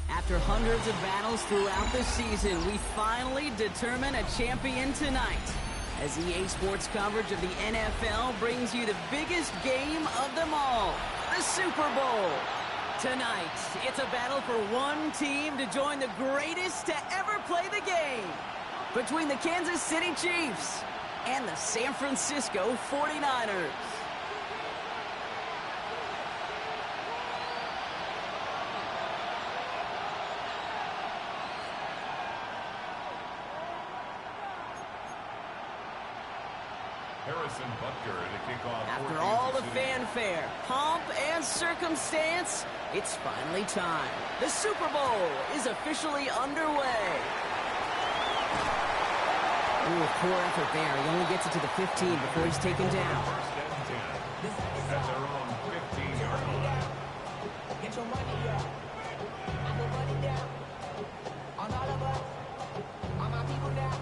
After hundreds of battles throughout the season, we finally determine a champion tonight. As EA Sports coverage of the NFL brings you the biggest game of them all, the Super Bowl. Tonight, it's a battle for one team to join the greatest to ever play the game. Between the Kansas City Chiefs and the San Francisco 49ers. After all the fanfare, pomp, and circumstance, it's finally time. The Super Bowl is officially underway. Ooh, poor effort there. He only gets it to the 15 before he's taken down. That's their own 15-yard line. Get your money up. I put money down. On all of us. On my people now.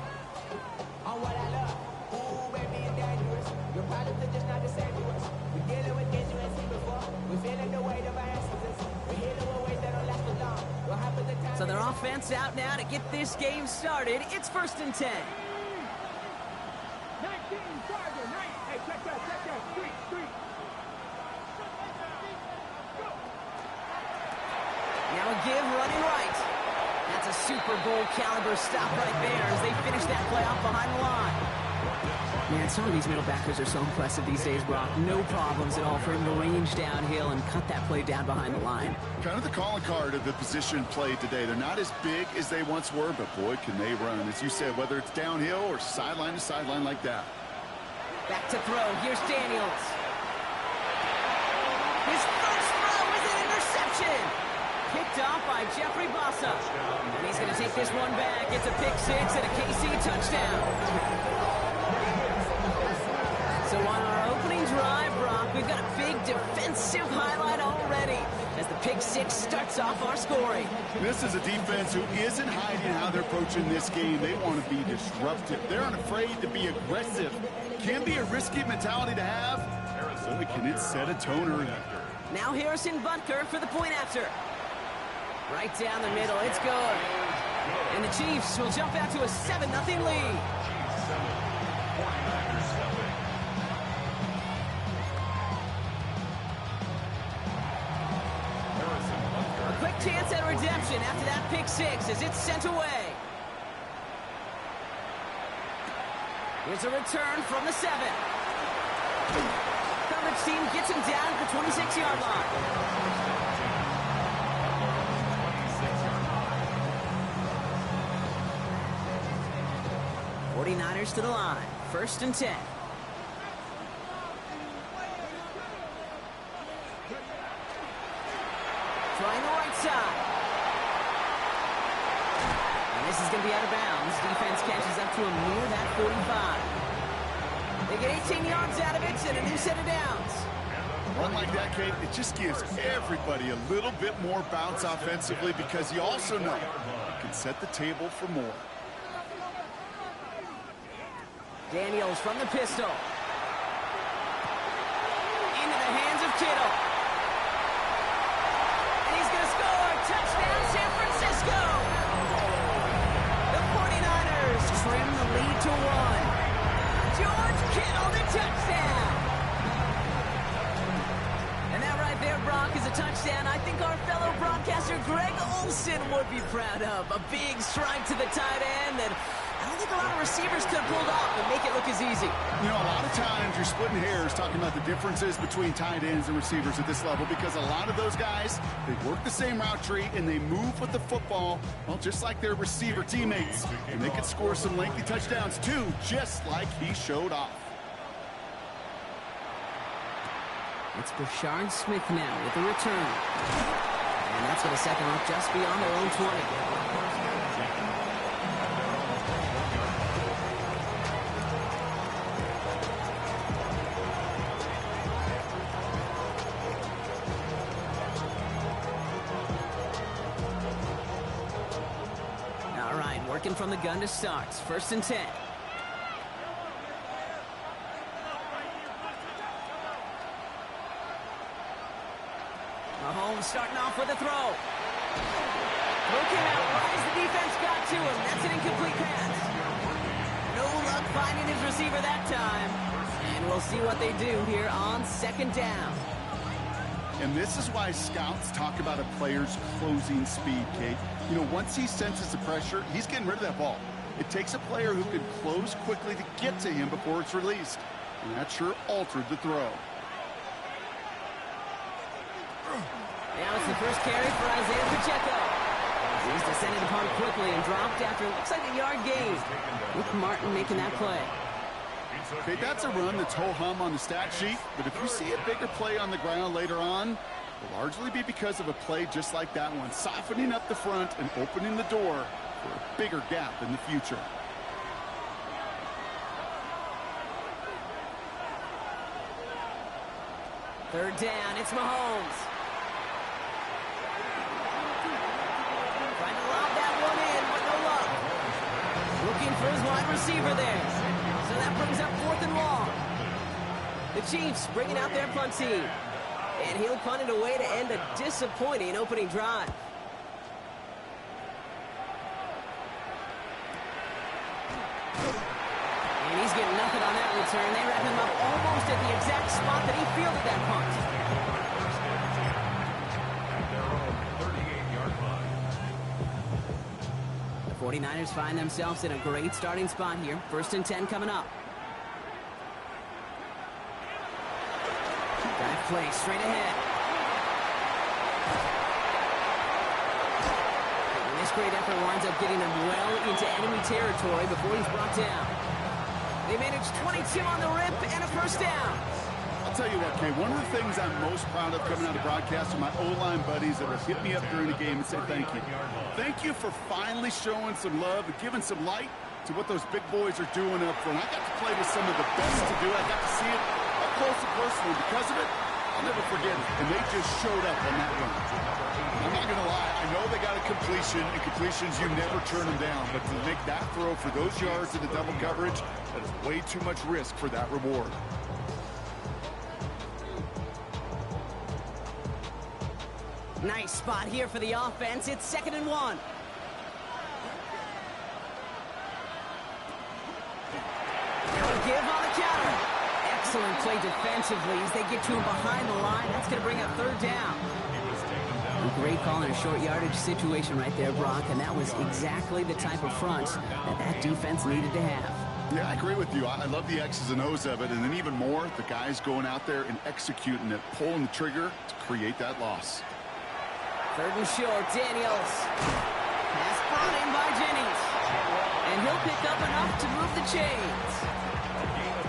On what I love. Ooh, baby, it's dangerous. Your problems are just not the same to us. We're dealing with things you ain't seen before. We're feeling the weight of our ancestors. We're healing with ways that don't last for long. What happens the time? So their offense out now to get this game started. It's 1st and 10. 19, Charger, 9. Hey, check that, 3. Now a give running right. That's a Super Bowl caliber stop right there as they finish that play off behind the line. Man, some of these middle backers are so impressive these days, Brock. No problems at all for him to range downhill and cut that play down behind the line. Kind of the calling card of the position played today. They're not as big as they once were, but boy, can they run. As you said, whether it's downhill or sideline to sideline like that. Back to throw. Here's Daniels. His first throw is an interception. Picked off by Jeffrey Bossa. And he's going to take this one back. It's a pick six and a KC touchdown. So on our opening drive, Brock, we've got a big defensive highlight already as the pick six starts off our scoring. This is a defense who isn't hiding how they're approaching this game. They want to be disruptive. They're unafraid to be aggressive. Can be a risky mentality to have. Boy, can it set a tone early. Now Harrison Butker for the point after. Right down the middle, it's good. And the Chiefs will jump out to a 7-0 lead. A quick chance at redemption after that pick six as it's sent away. Here's a return from the 7. Coverage team gets him down at the 26-yard line. 49ers to the line. 1st and 10. Trying the right side. And this is going to be out of bounds. Defense catches up to him near that 45. They get 18 yards out of it and a new set of downs. Run like that, Kate, it just gives everybody a little bit more bounce offensively because you also know you can set the table for more. Daniels from the pistol. Into the hands of Kittle. And he's going to score. Touchdown, San Francisco. The 49ers trim the lead to 1. George Kittle, the touchdown. And that right there, Brock, is a touchdown I think our fellow broadcaster Greg Olsen would be proud of. A big strike to the tight end that I don't think a lot of receivers could have pulled off and make it look as easy. You know, a lot of times you're splitting hairs talking about the differences between tight ends and receivers at this level because a lot of those guys, they work the same route tree and they move with the football, well, just like their receiver teammates. And they can score some lengthy touchdowns too, just like he showed off. It's Brashard Smith now with the return. And that's going to set them up just beyond their own 20. Working from the gun to start. 1st and 10. Mahomes starting off with a throw. Throw came out right as the defense got to him. That's an incomplete pass. No luck finding his receiver that time. And we'll see what they do here on second down. And this is why scouts talk about a player's closing speed, Kate. You know, once he senses the pressure, he's getting rid of that ball. It takes a player who can close quickly to get to him before it's released. And that sure altered the throw. Now it's the first carry for Isaiah Pacheco. He's descended upon quickly and dropped after it looks like a yard gain. With Martin making that play. Okay, that's a run that's ho-hum on the stat sheet, but if you see a bigger play on the ground later on, it'll largely be because of a play just like that one, softening up the front and opening the door for a bigger gap in the future. Third down, it's Mahomes. Trying to lob that one in, but no luck. Looking for his wide receiver there. So that brings up 4th and long. The Chiefs bringing out their punt team. And he'll punt it away to end a disappointing opening drive. And he's getting nothing on that return. They wrap him up almost at the exact spot that he fielded that punt. The 49ers find themselves in a great starting spot here. 1st and 10 coming up. That play straight ahead. And this great effort winds up getting them well into enemy territory before he's brought down. They managed 22 on the rip and a first down. I'll tell you what, Kay, one of the things I'm most proud of coming out of broadcast are my O-line buddies that will hit me up during the game and say thank you. Thank you for finally showing some love and giving some light to what those big boys are doing up front. I got to play with some of the best to do it. I got to see it up close and personal. Because of it, I'll never forget it. And they just showed up on that run. I'm not going to lie. I know they got a completion, and completions, you never turn them down. But to make that throw for those yards in the double coverage, that is way too much risk for that reward. Nice spot here for the offense. It's 2nd and 1. They'll give on the counter. Excellent play defensively as they get to him behind the line. That's going to bring up 3rd down. A great call in a short yardage situation right there, Brock, and that was exactly the type of front that defense needed to have. Yeah, I agree with you. I love the X's and O's of it, and then even more, the guys going out there and executing it, pulling the trigger to create that loss. 3rd and short, Daniels. Pass brought in by Jennings. And he'll pick up enough to move the chains.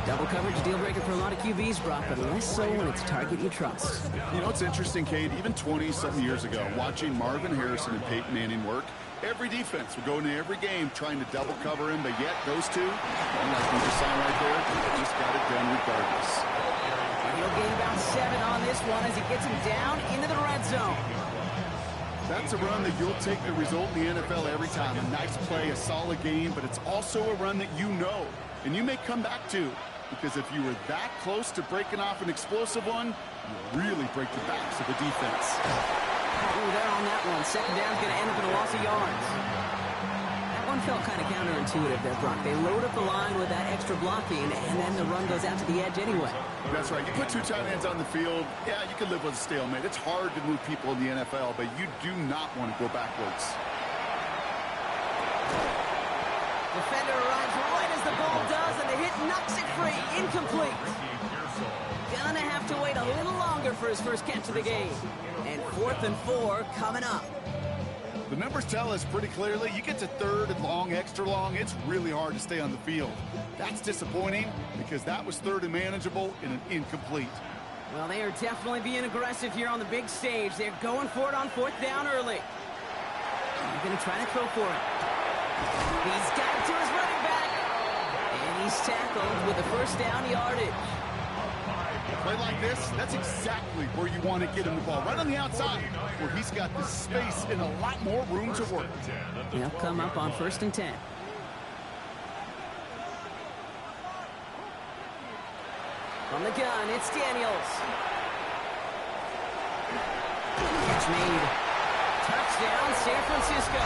Double coverage deal breaker for a lot of QBs, Brock, but less so when it's a target you trust. You know, it's interesting, Kate, even 20-something years ago, watching Marvin Harrison and Peyton Manning work, every defense would go into every game trying to double cover him, but yet those two, like we just saw right there, they just got it done regardless. And he'll gain about 7 on this one as he gets him down into the red zone. That's a run that you'll take the result in the NFL every time. A nice play, a solid game, but it's also a run that you know, and you may come back to, because if you were that close to breaking off an explosive one, you really break the backs of the defense. Ooh, they're on that one. 2nd down's going to end up in a loss of yards. That one felt kind of counterintuitive there, Brock. They load up the line with that extra blocking, and then the run goes out to the edge anyway. That's right. You put 2 tight ends on the field, yeah, you can live with a stalemate. It's hard to move people in the NFL, but you do not want to go backwards. Defender arrives right as the ball does, and the hit knocks it free. Incomplete. Gonna have to wait a little longer for his first catch of the game. And 4th and 4 coming up. The numbers tell us pretty clearly, you get to 3rd and long, extra long, it's really hard to stay on the field. That's disappointing because that was 3rd and manageable and an incomplete. Well, they are definitely being aggressive here on the big stage. They're going for it on 4th down early. They're going to try to throw for it. He's got it to his running back. And he's tackled with the first down yardage. A play like this, that's exactly where you want to get him the ball. Right on the outside, where he's got the space and a lot more room to work. They'll come up on 1st and 10. From the gun, it's Daniels. Catch made. Touchdown, San Francisco.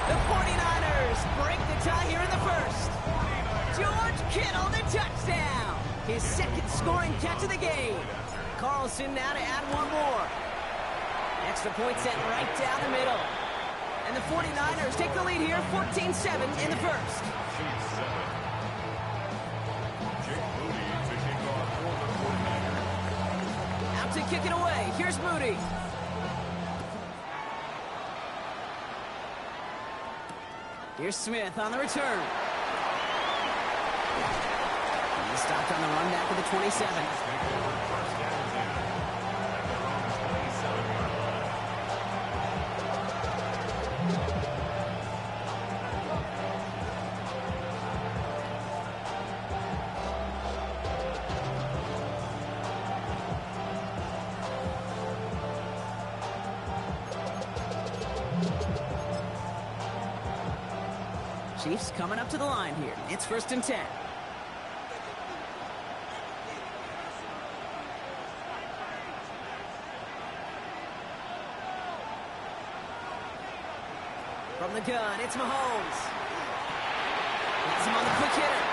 The 49ers break the tie here in the first. George Kittle, the touchdown. His second scoring catch of the game. Carlson now to add one more. Extra point set right down the middle. And the 49ers take the lead here, 14-7 in the first. Out to kick it away. Here's Moody. Here's Smith on the return. He's stopped on the run back to the 27. Chiefs coming up to the line here. It's 1st and 10. From the gun, it's Mahomes. Has him on the quick hitter.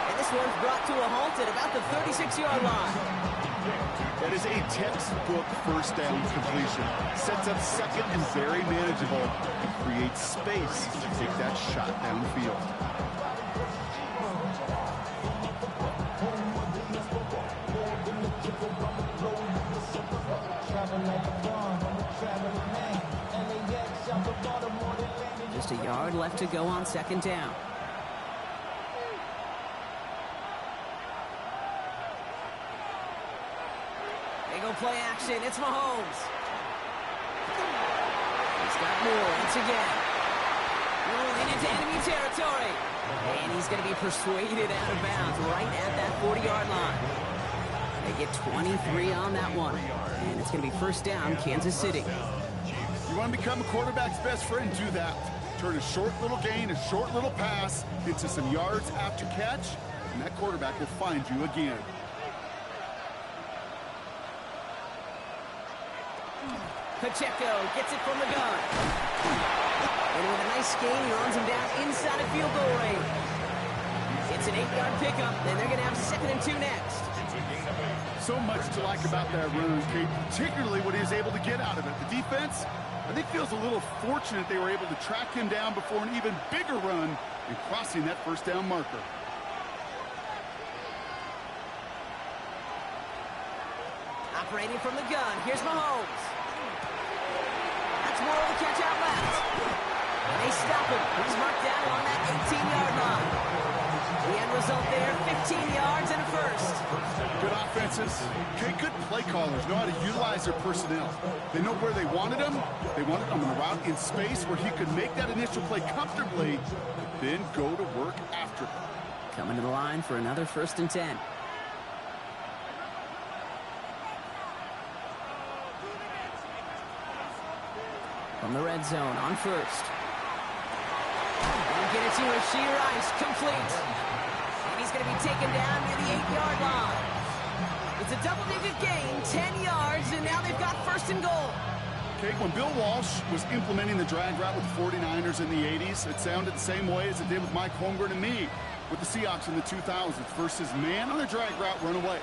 And this one's brought to a halt at about the 36-yard line. That is a textbook first down completion. Sets up second and very manageable. And creates space to take that shot downfield. Just a yard left to go on 2nd down. They go play action. It's Mahomes. He's got more once again. Rolling into enemy territory. And he's going to be persuaded out of bounds right at that 40-yard line. They get 23 on that one. And it's going to be 1st down, Kansas City. You want to become a quarterback's best friend, do that. Turn a short little gain, a short little pass into some yards after catch, and that quarterback will find you again. Pacheco gets it from the gun. And with a nice gain, he runs him down inside of field goal range. It's an 8-yard pickup, and they're going to have 2nd and 2 next. So much to like about that run, Kate, particularly what he was able to get out of it. The defense, I think, feels a little fortunate they were able to track him down before an even bigger run and crossing that 1st down marker. Operating from the gun, here's Mahomes. That's more of a catch out left. And they stop him. He's marked down on that 18-yard line. The end result there, 15 yards and a first. Good offenses. Okay, good play callers know how to utilize their personnel. They know where they wanted him. They wanted him on a route in space where he could make that initial play comfortably, but then go to work after. Coming to the line for another 1st and 10. From the red zone on 1st. And get it to Rashee Rice, complete. And he's going to be taken down near the 8-yard line. It's a double-digit gain, 10 yards, and now they've got 1st and goal. Okay, when Bill Walsh was implementing the drag route with the 49ers in the 80s, it sounded the same way as it did with Mike Holmgren and me with the Seahawks in the 2000s versus man on the drag route, run away.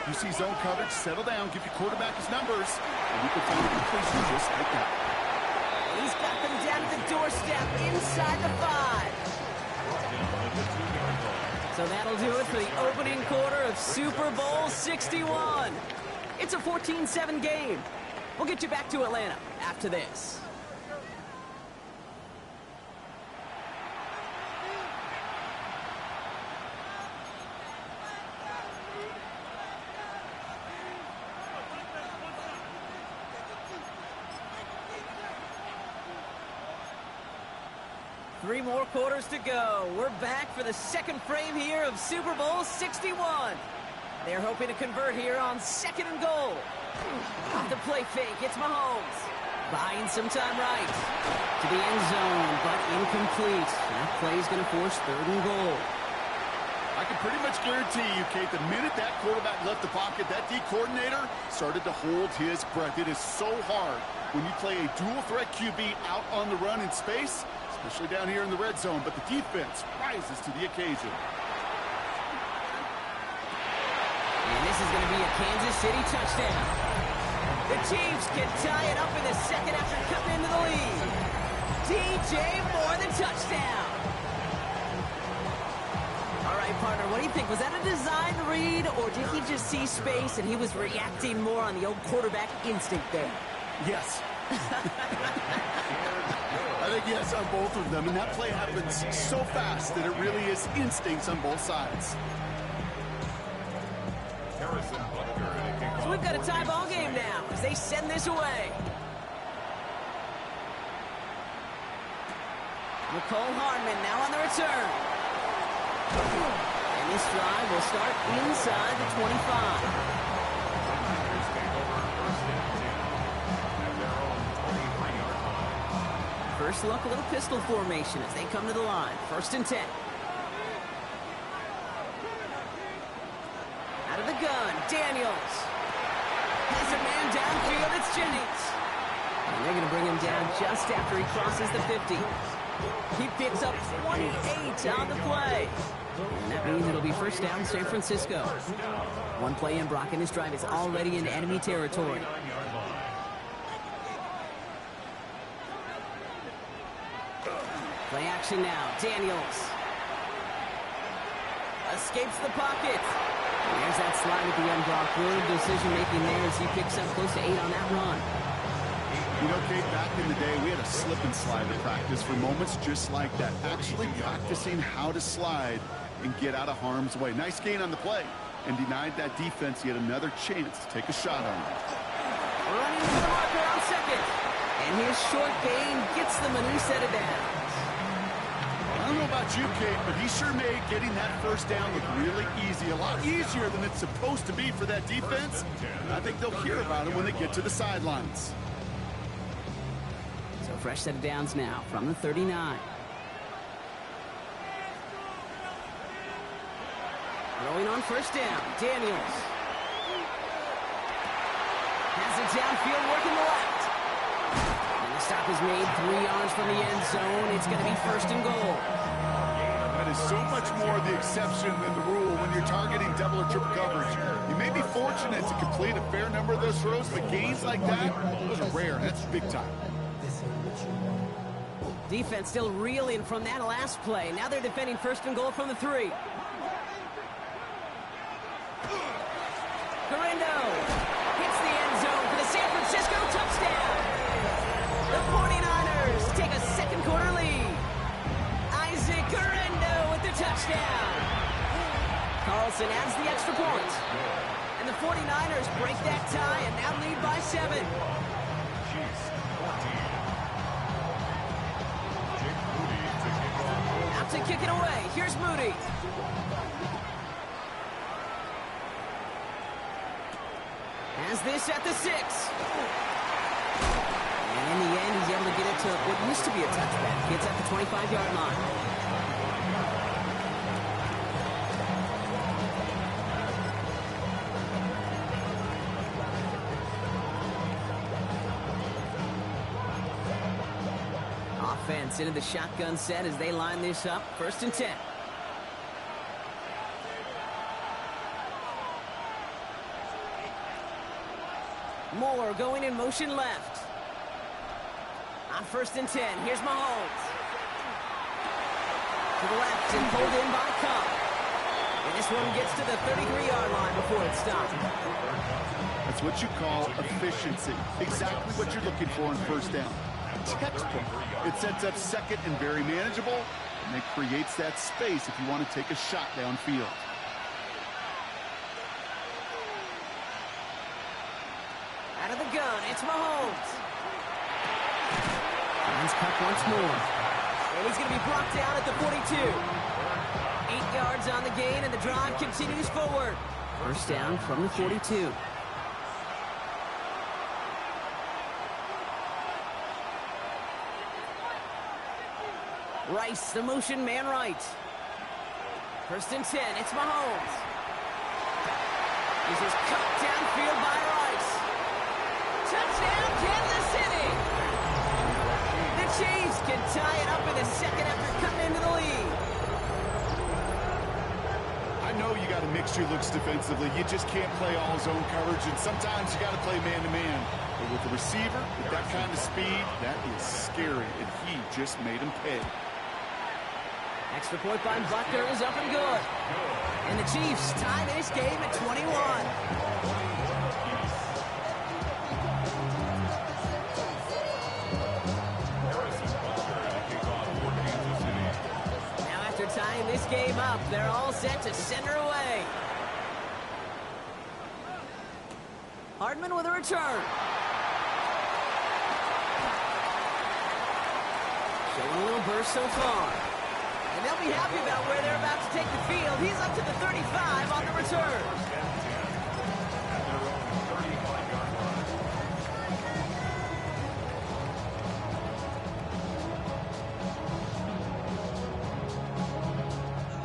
You see zone coverage, settle down, give your quarterback his numbers, and you can find a completion just like that. He's got them down at the doorstep inside the 5. So that'll do it for the opening quarter of Super Bowl 61. It's a 14-7 game. We'll get you back to Atlanta after this. Three more quarters to go. We're back for the second frame here of Super Bowl 61. They're hoping to convert here on 2nd and goal. Off the play fake, it's Mahomes. Buying some time right. To the end zone, but incomplete. That play is going to force 3rd and goal. I can pretty much guarantee you, Kate, the minute that quarterback left the pocket, that D coordinator started to hold his breath. It is so hard when you play a dual-threat QB out on the run in space, especially down here in the red zone, but the defense rises to the occasion. And this is going to be a Kansas City touchdown. The Chiefs can tie it up in the second after cutting into the lead. DJ Moore, the touchdown. All right, partner, what do you think? Was that a design read, or did he just see space and he was reacting more on the old quarterback instinct there? Yes. I think yes on both of them, and that play happens so fast that it really is instincts on both sides. So we've got a tie ball game now as they send this away. Nicole Hardman now on the return. And this drive will start inside the 25. First look, a little pistol formation as they come to the line. 1st and 10. Out of the gun, Daniels. Has a man downfield, it's Jennings. And they're going to bring him down just after he crosses the 50. He picks up 28 on the play. And that means it'll be first down San Francisco. One play in, Brock, and this drive is already in enemy territory. Play action now. Daniels. Escapes the pocket. And there's that slide at the end, Brock. Good decision-making there as he picks up close to 8 on that run. You know, Kate, back in the day, we had a slip and slide to practice for moments just like that. Actually practicing how to slide and get out of harm's way. Nice gain on the play, and denied that defense yet another chance to take a shot on him. Running to the marker on second. And his short gain gets them a new set of downs. I don't know about you, Kate, but he sure made getting that first down look really easy. A lot easier than it's supposed to be for that defense. And I think they'll hear about it when they get to the sidelines. So fresh set of downs now from the 39. Throwing on first down, Daniels. Has it downfield, working the left. And the stop is made 3 yards from the end zone. It's going to be 1st and goal. That is so much more the exception than the rule when you're targeting double or triple coverage. You may be fortunate to complete a fair number of those throws, but gains like that, those are rare. That's big time. Defense still reeling from that last play. Now they're defending 1st and goal from the 3. Garendo hits the end zone for the San Francisco touchdown. The 49ers take a second quarter lead. Isaac Garendo with the touchdown. Carlson adds the extra point. And the 49ers break that tie and now lead by 7. Out to kick it away. Here's Moody. Has this at the 6. And in the end, he's able to get it to what used to be a touchback. Gets at the 25-yard line. Offense into the shotgun set as they line this up. 1st and 10. Moore going in motion left. On 1st and 10, here's Mahomes. To the left and pulled in by Cup. And this one gets to the 33-yard line before it stops. That's what you call efficiency. Exactly what you're looking for on 1st down. Textbook. It sets up second and very manageable, and it creates that space if you want to take a shot downfield. Out of the gun, it's Mahomes. Finds Cup once more. And he's going to be brought down at the 42. 8 yards on the gain, and the drive continues forward. 1st down from the 42. Rice, the motion man right. First and 10, it's Mahomes. He's just cut downfield by Rice. Touchdown, Kansas City! The Chiefs can tie it up in a second after coming into the lead. I know you got to mix your looks defensively. You just can't play all zone coverage, and sometimes you got to play man-to-man. But with the receiver, with that kind of speed, that is scary, and he just made him pay. Extra point by Butker is up and good. And the Chiefs tie this game at 21. Now after tying this game up, they're all set to send her away. Hardman with a return. Showing a little burst so far. And they'll be happy about where they're about to take the field. He's up to the 35 on the return.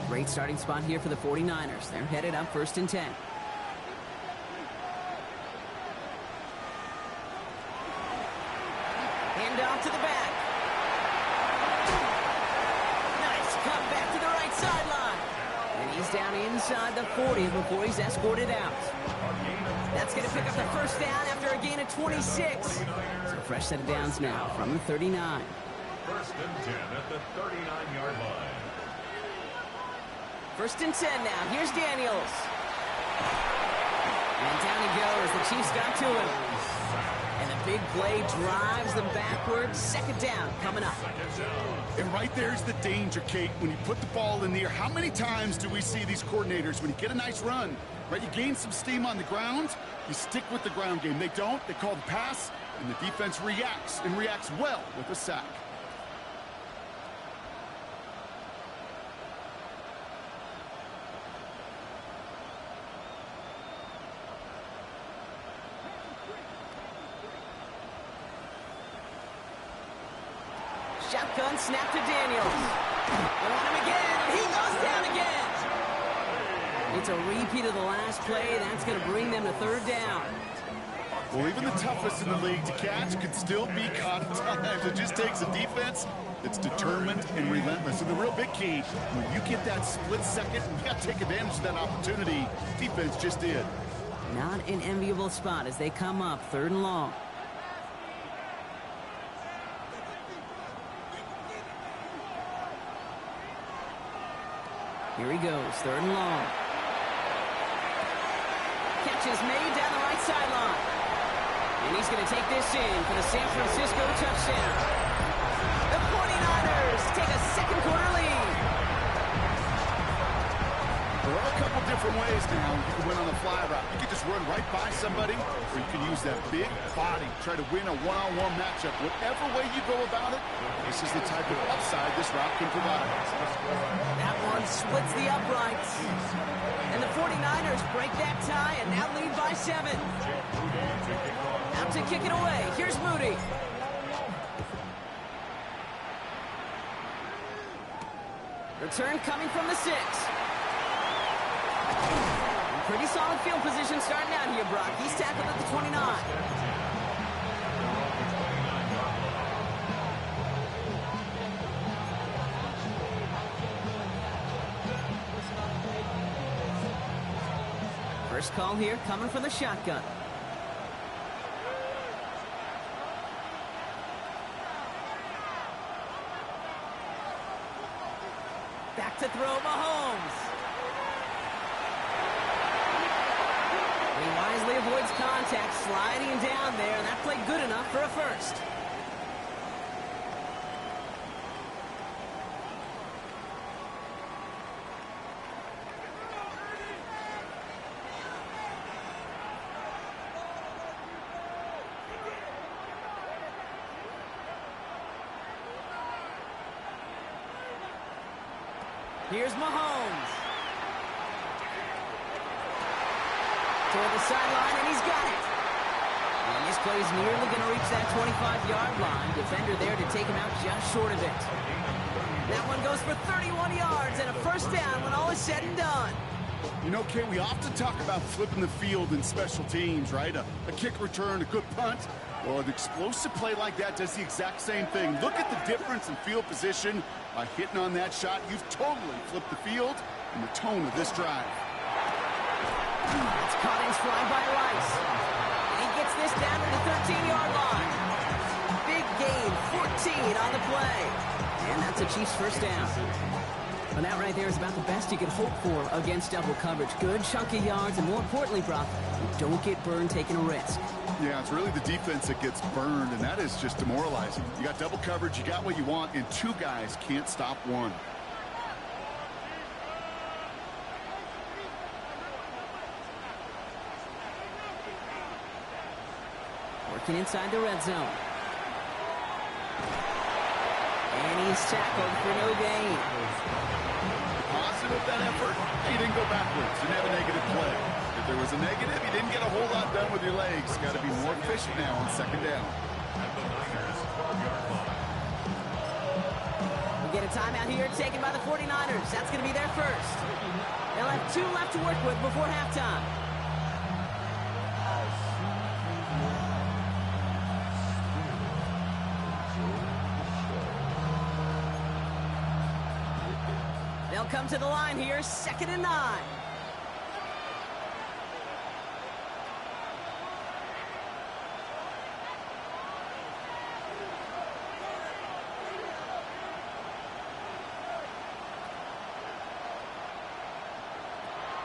Great starting spot here for the 49ers. They're headed up first and 10. Hand off to the back. Down inside the 40 before he's escorted out. That's going to pick up the first down after a gain of 26. So fresh set of downs now from the 39. First and 10 at the 39-yard line. First and 10 now. Here's Daniels. And down he goes. The Chiefs got to him. And the big play drives them backwards. Second down coming up. And right there's the danger, Kate. When you put the ball in the air, how many times do we see these coordinators, when you get a nice run, right, you gain some steam on the ground, you stick with the ground game. They don't. They call the pass, and the defense reacts, and reacts well with a sack. Shotgun snap to Daniels. They want him again, and he goes down again. It's a repeat of the last play. That's going to bring them to third down. Well, even the toughest in the league to catch could still be caught at times. It just takes a defense that's determined and relentless. And the real big key, when you get that split second, you got to take advantage of that opportunity. Defense just did. Not an enviable spot as they come up third and long. Here he goes, third and long. Catch is made down the right sideline. And he's going to take this in for the San Francisco touchdown. The 49ers take a second quarter lead. There are a couple different ways now you can win on the fly route. You can just run right by somebody, or you can use that big body, try to win a one-on-one matchup. Whatever way you go about it, this is the type of upside this route can provide. That one splits the uprights. And the 49ers break that tie and now lead by 7. Out to kick it away. Here's Moody. Return coming from the 6. Pretty solid field position starting out here, Brock. He's tackled at the 29. First call here coming from the shotgun. Back to throw, Mahomes. He wisely avoids contact, sliding down there, and that played good enough for a first. Here's Mahomes. Toward the sideline, and he's got it. And this play is nearly going to reach that 25-yard line. Defender there to take him out just short of it. That one goes for 31 yards and a first down when all is said and done. You know, Kay, we often talk about flipping the field in special teams, right? A kick return, a good punt. Well, an explosive play like that does the exact same thing. Look at the difference in field position. By hitting on that shot, you've totally flipped the field and the tone of this drive. It's caught in stride by Rice. And he gets this down to the 13-yard line. Big gain, 14 on the play. And that's a Chiefs first down. And that right there is about the best you could hope for against double coverage. Good chunky yards, and more importantly, Brock, you don't get burned taking a risk. Yeah, it's really the defense that gets burned, and that is just demoralizing. You got double coverage, you got what you want, and two guys can't stop one. Working inside the red zone. And he's tackled for no gain. Positive that effort. He didn't go backwards. Didn't have a negative play. If there was a negative, you didn't get a whole lot done with your legs. Got to be more efficient now on second down. We get a timeout here taken by the 49ers. That's going to be their first. They'll have 2 left to work with before halftime. They'll come to the line here, 2nd and 9.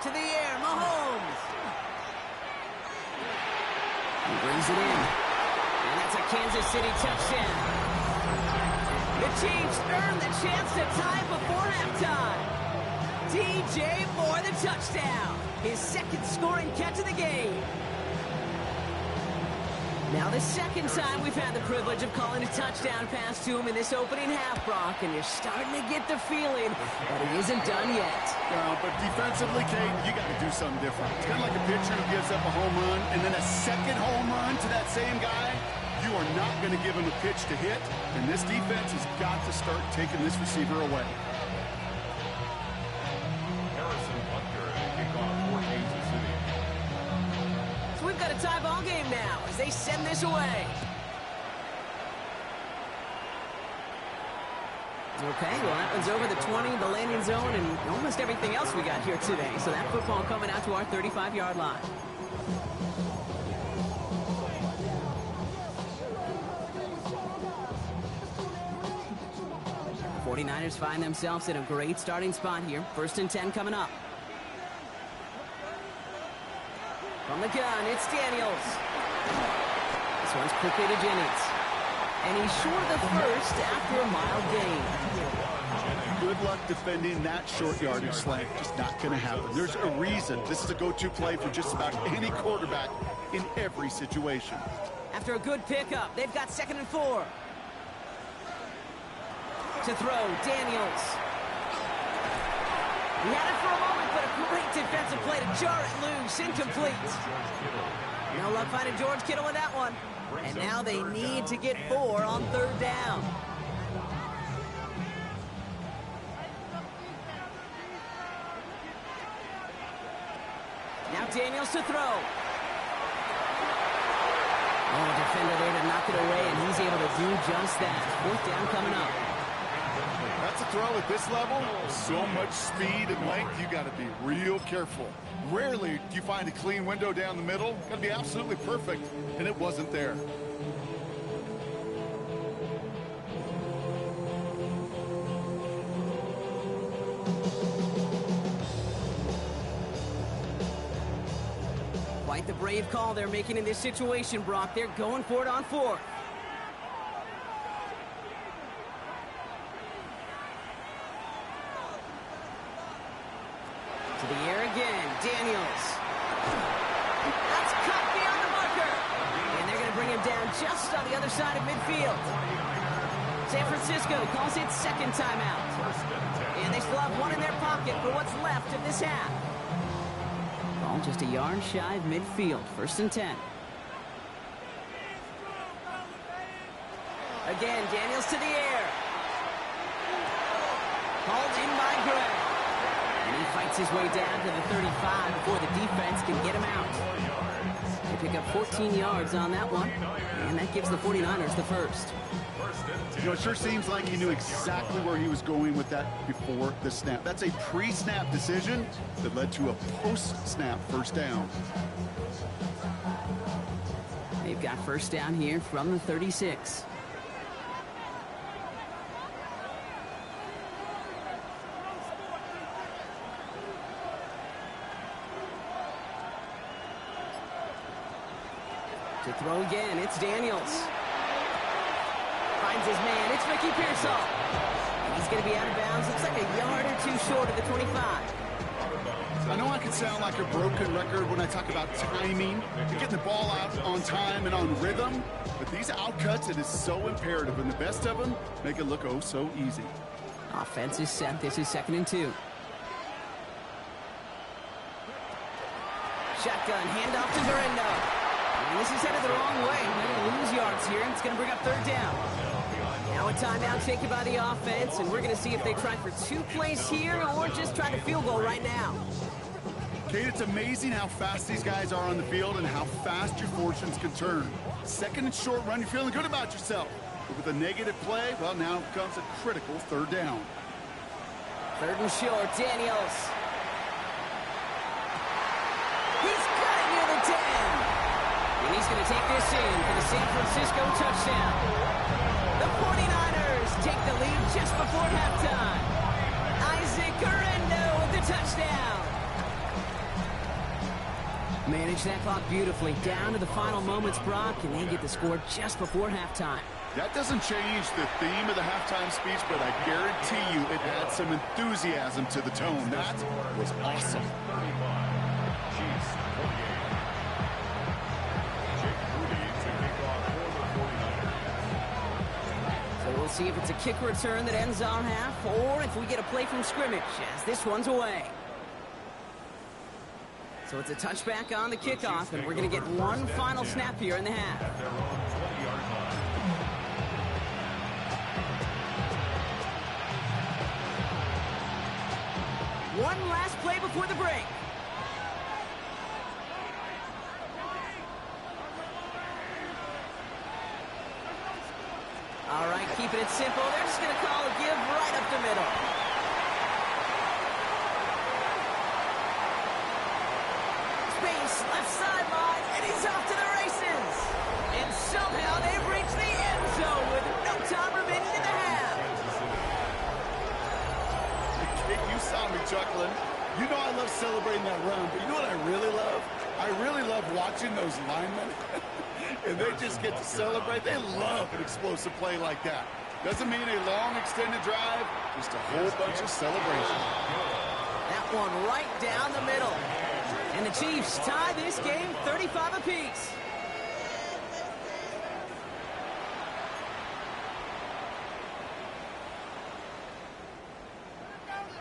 To the air, Mahomes. He brings it in. And that's a Kansas City touchdown. The Chiefs earn the chance to tie it before halftime. DJ Moore, the touchdown. His second scoring catch of the game. Now the second time we've had the privilege of calling a touchdown pass to him in this opening half, Brock, and you're starting to get the feeling that it isn't done yet. But defensively, Kate, you got to do something different. It's kind of like a pitcher who gives up a home run and then a second home run to that same guy. You are not going to give him a pitch to hit, and this defense has got to start taking this receiver away. So we've got a tie ball game now as they send this away. Okay, well, that one's over the 20, the landing zone, and almost everything else we got here today. So that football coming out to our 35-yard line. 49ers find themselves in a great starting spot here. 1st and 10 coming up. From the gun, it's Daniels. This one's quickly to Jennings. And he's short of the first after a mild gain. Good luck defending that short yardage slant. Just not going to happen. There's a reason this is a go-to play for just about any quarterback in every situation. After a good pickup, they've got 2nd and 4. To throw, Daniels. He had it for a moment, but a great defensive play to jar it loose. Incomplete. No luck finding George Kittle with that one. And now they need to get 4 on 3rd down. Now Daniels to throw. Oh, a defender there to knock it away, and he's able to do just that. 4th down coming up. That's a throw at this level. So much speed and length, you got to be real careful. Rarely do you find a clean window down the middle. Got to be absolutely perfect, and it wasn't there. Quite the brave call they're making in this situation, Brock. They're going for it on 4th. To the air again, Daniels. That's cut beyond the marker. And they're going to bring him down just on the other side of midfield. San Francisco calls it 2nd timeout. And they still have 1 in their pocket for what's left of this half. Ball just a yard shy of midfield. 1st and 10. Again, Daniels to the air. Called in by Gray. And he fights his way down to the 35 before the defense can get him out. They pick up 14 yards on that one, and that gives the 49ers the first. You know, it sure seems like he knew exactly where he was going with that before the snap. That's a pre-snap decision that led to a post-snap first down. They've got first down here from the 36. To throw again, it's Daniels. Finds his man, it's Ricky Pearsall. And he's going to be out of bounds. Looks like a yard or two short of the 25. I know I can sound like a broken record when I talk about timing, getting the ball out on time and on rhythm, but these outcuts, it is so imperative, and the best of them make it look oh so easy. Offense is set. This is 2nd and 2. Shotgun, handoff to Garendo. And this is headed the wrong way. They're going to lose yards here, and it's going to bring up 3rd down. Now a timeout taken by the offense, and we're going to see if they try for 2 plays here or just try to field goal right now. Kate, it's amazing how fast these guys are on the field and how fast your fortunes can turn. 2nd and short run, you're feeling good about yourself. But with a negative play, well, now comes a critical 3rd down. 3rd and short, Daniels. He's got it near the 10. And he's going to take this in for the San Francisco touchdown. The 49ers take the lead just before halftime. Isaac Garendo with the touchdown. Manage that clock beautifully. Down to the final moments, Brock, and they get the score just before halftime. That doesn't change the theme of the halftime speech, but I guarantee you it adds some enthusiasm to the tone. That was awesome. So we'll see if it's a kick return that ends our half, or if we get a play from scrimmage, as this one's away. So it's a touchback on the kickoff, and we're going to get one final snap here in the half. One last play before the break. All right, keeping it simple. They're just going to call a give right up the middle. Space, left sideline, and he's off to the races. And somehow they've reached the end zone with no time remaining in the half. You saw me chuckling. You know I love celebrating that run, but you know what I really love? I really love watching those linemen. And they just get to celebrate. They love an explosive play like that. Doesn't mean a long extended drive, just a whole bunch of celebration. That one right down the middle. And the Chiefs tie this game 35 apiece.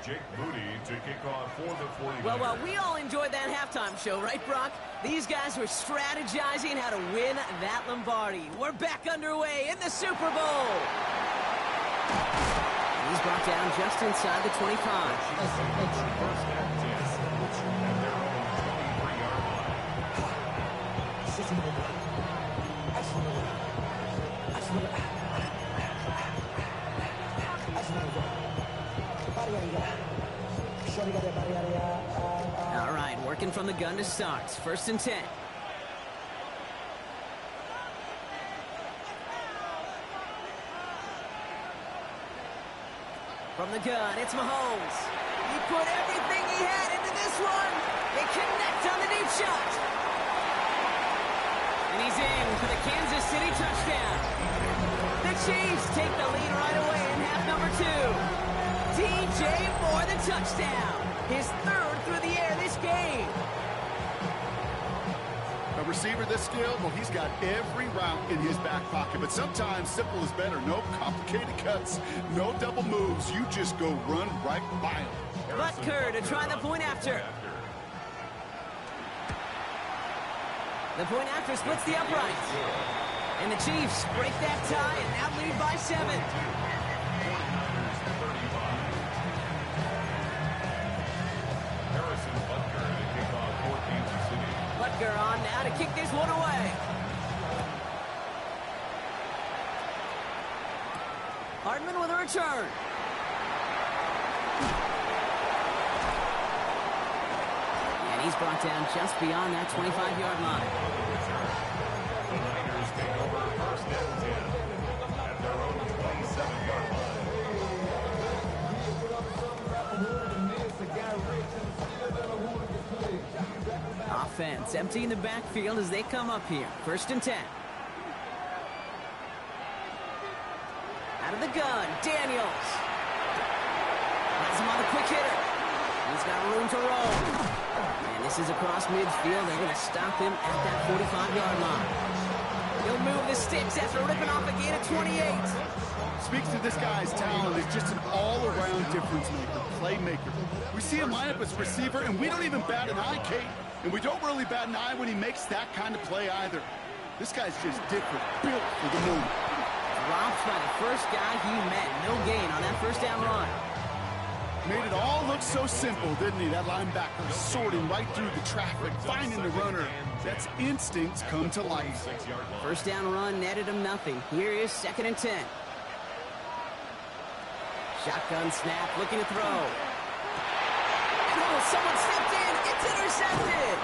Jake Moody to kick off for the 49ers. Well, we all enjoyed that halftime show, right, Brock? These guys were strategizing how to win that Lombardi. We're back underway in the Super Bowl. He's brought down just inside the 25. First and 10 at their own 23-yard All right, working from the gun to start. 1st and 10. From the gun, it's Mahomes. He put everything he had into this one. They connect on the deep shot. And he's in for the Kansas City touchdown. The Chiefs take the lead right away in half number 2. DJ Moore, the touchdown. His 3rd through the air this game. A receiver this skilled, well, he's got every route in his back pocket, but sometimes simple is better. No complicated cuts, no double moves. You just go run right by him. Butker to try the point after. The point after splits the uprights. And the Chiefs break that tie and now lead by 7. Butker on now to kick this one away. Hardman with a return. And he's brought down just beyond that 25-yard line. The Niners take over first and 10 at their own 27-yard line. Offense emptying the backfield as they come up here. First and 10. Out of the gun, Daniels. Has him on the quick hitter. He's got room to roll. And this is across midfield. They're going to stop him at that 45-yard line. He'll move the sticks after ripping off a gain of 28. Speaks to this guy's talent. He's just an all-around difference maker, playmaker. We see him line up as a receiver, and we don't even bat an eye, Kate. And we don't really bat an eye when he makes that kind of play either. This guy's just different, built for the moment. Dropped by the first guy he met. No gain on that first down run. Made it all look so simple, didn't he? That linebacker sorting right through the traffic, finding the runner. That's instincts come to life. First down run netted him nothing. Here is second and 10. Shotgun snap, looking to throw. Oh, someone stepped in. It's intercepted.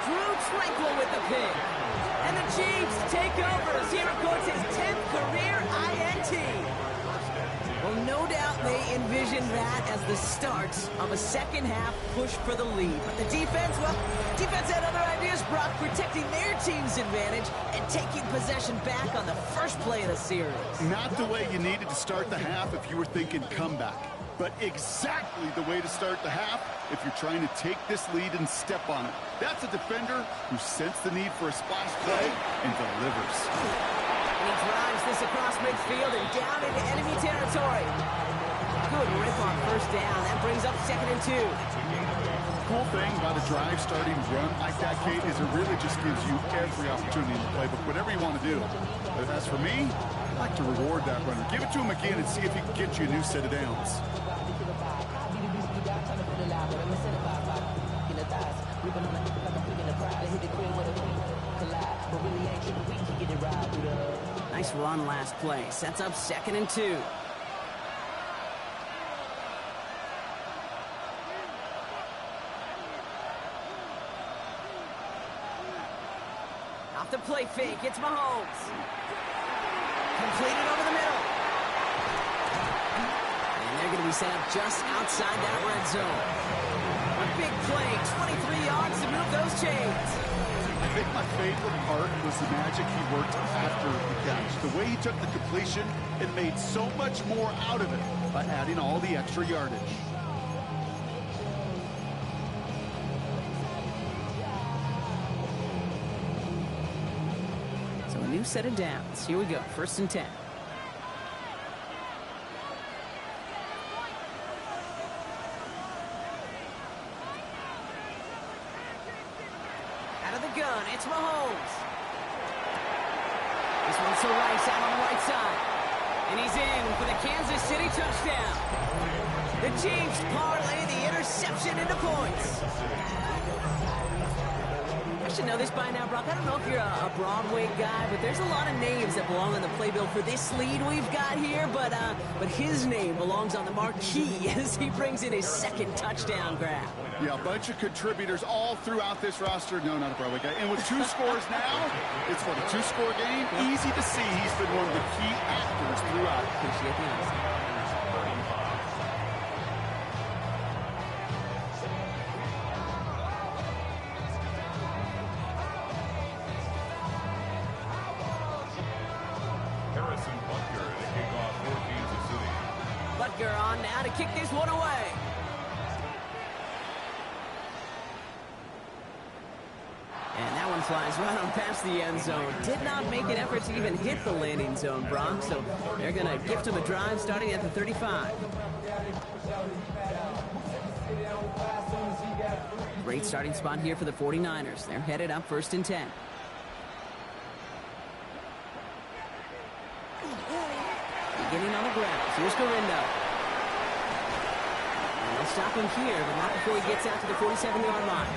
Drew Tranquil with the pick. And the Chiefs take over as he records his 10th career INT. Well, no doubt they envisioned that as the start of a second-half push for the lead. But the defense, well, defense had other ideas, Brock, protecting their team's advantage and taking possession back on the first play of the series. Not the way you needed to start the half if you were thinking comeback, but exactly the way to start the half if you're trying to take this lead and step on it. That's a defender who sensed the need for a splash play and delivers. And he drives this across midfield and down into enemy territory. Good rip on first down. That brings up second and 2. Cool thing about a drive starting run like that, Kate, is it really just gives you every opportunity in the playbook, whatever you want to do. But as for me, I like to reward that runner. Give it to him again and see if he can get you a new set of downs. Nice run last play. Sets up second and 2. Off the play fake. It's Mahomes. Completed over the middle. And they're going to be set up just outside that red zone. A big play. 23 yards to move those chains. I think my favorite part was the magic he worked after the catch. The way he took the completion and made so much more out of it by adding all the extra yardage. So a new set of downs. Here we go. First and 10. Gun. It's Mahomes. This one's to Rice out on the right side. And he's in for the Kansas City touchdown. The Chiefs parlay the interception into points. I should know this by now, Brock. I don't know if you're a Broadway guy, but there's a lot of names that belong on the playbill for this lead we've got here. But his name belongs on the marquee as he brings in his second touchdown grab. Yeah, a bunch of contributors all throughout this roster. No, not a Broadway guy. And with 2 scores now, it's what, a 2-score game? Easy to see he's been one of the key actors throughout. Appreciate the honesty. Butker on now to kick this one away. And that one flies right on past the end zone. Did not make an effort to even hit the landing zone, Brock. So they're going to gift him a drive starting at the 35. Great starting spot here for the 49ers. They're headed up first and 10. beginning on the ground. Here's Garindo. And they'll stop him here, but not before he gets out to the 47-yard line.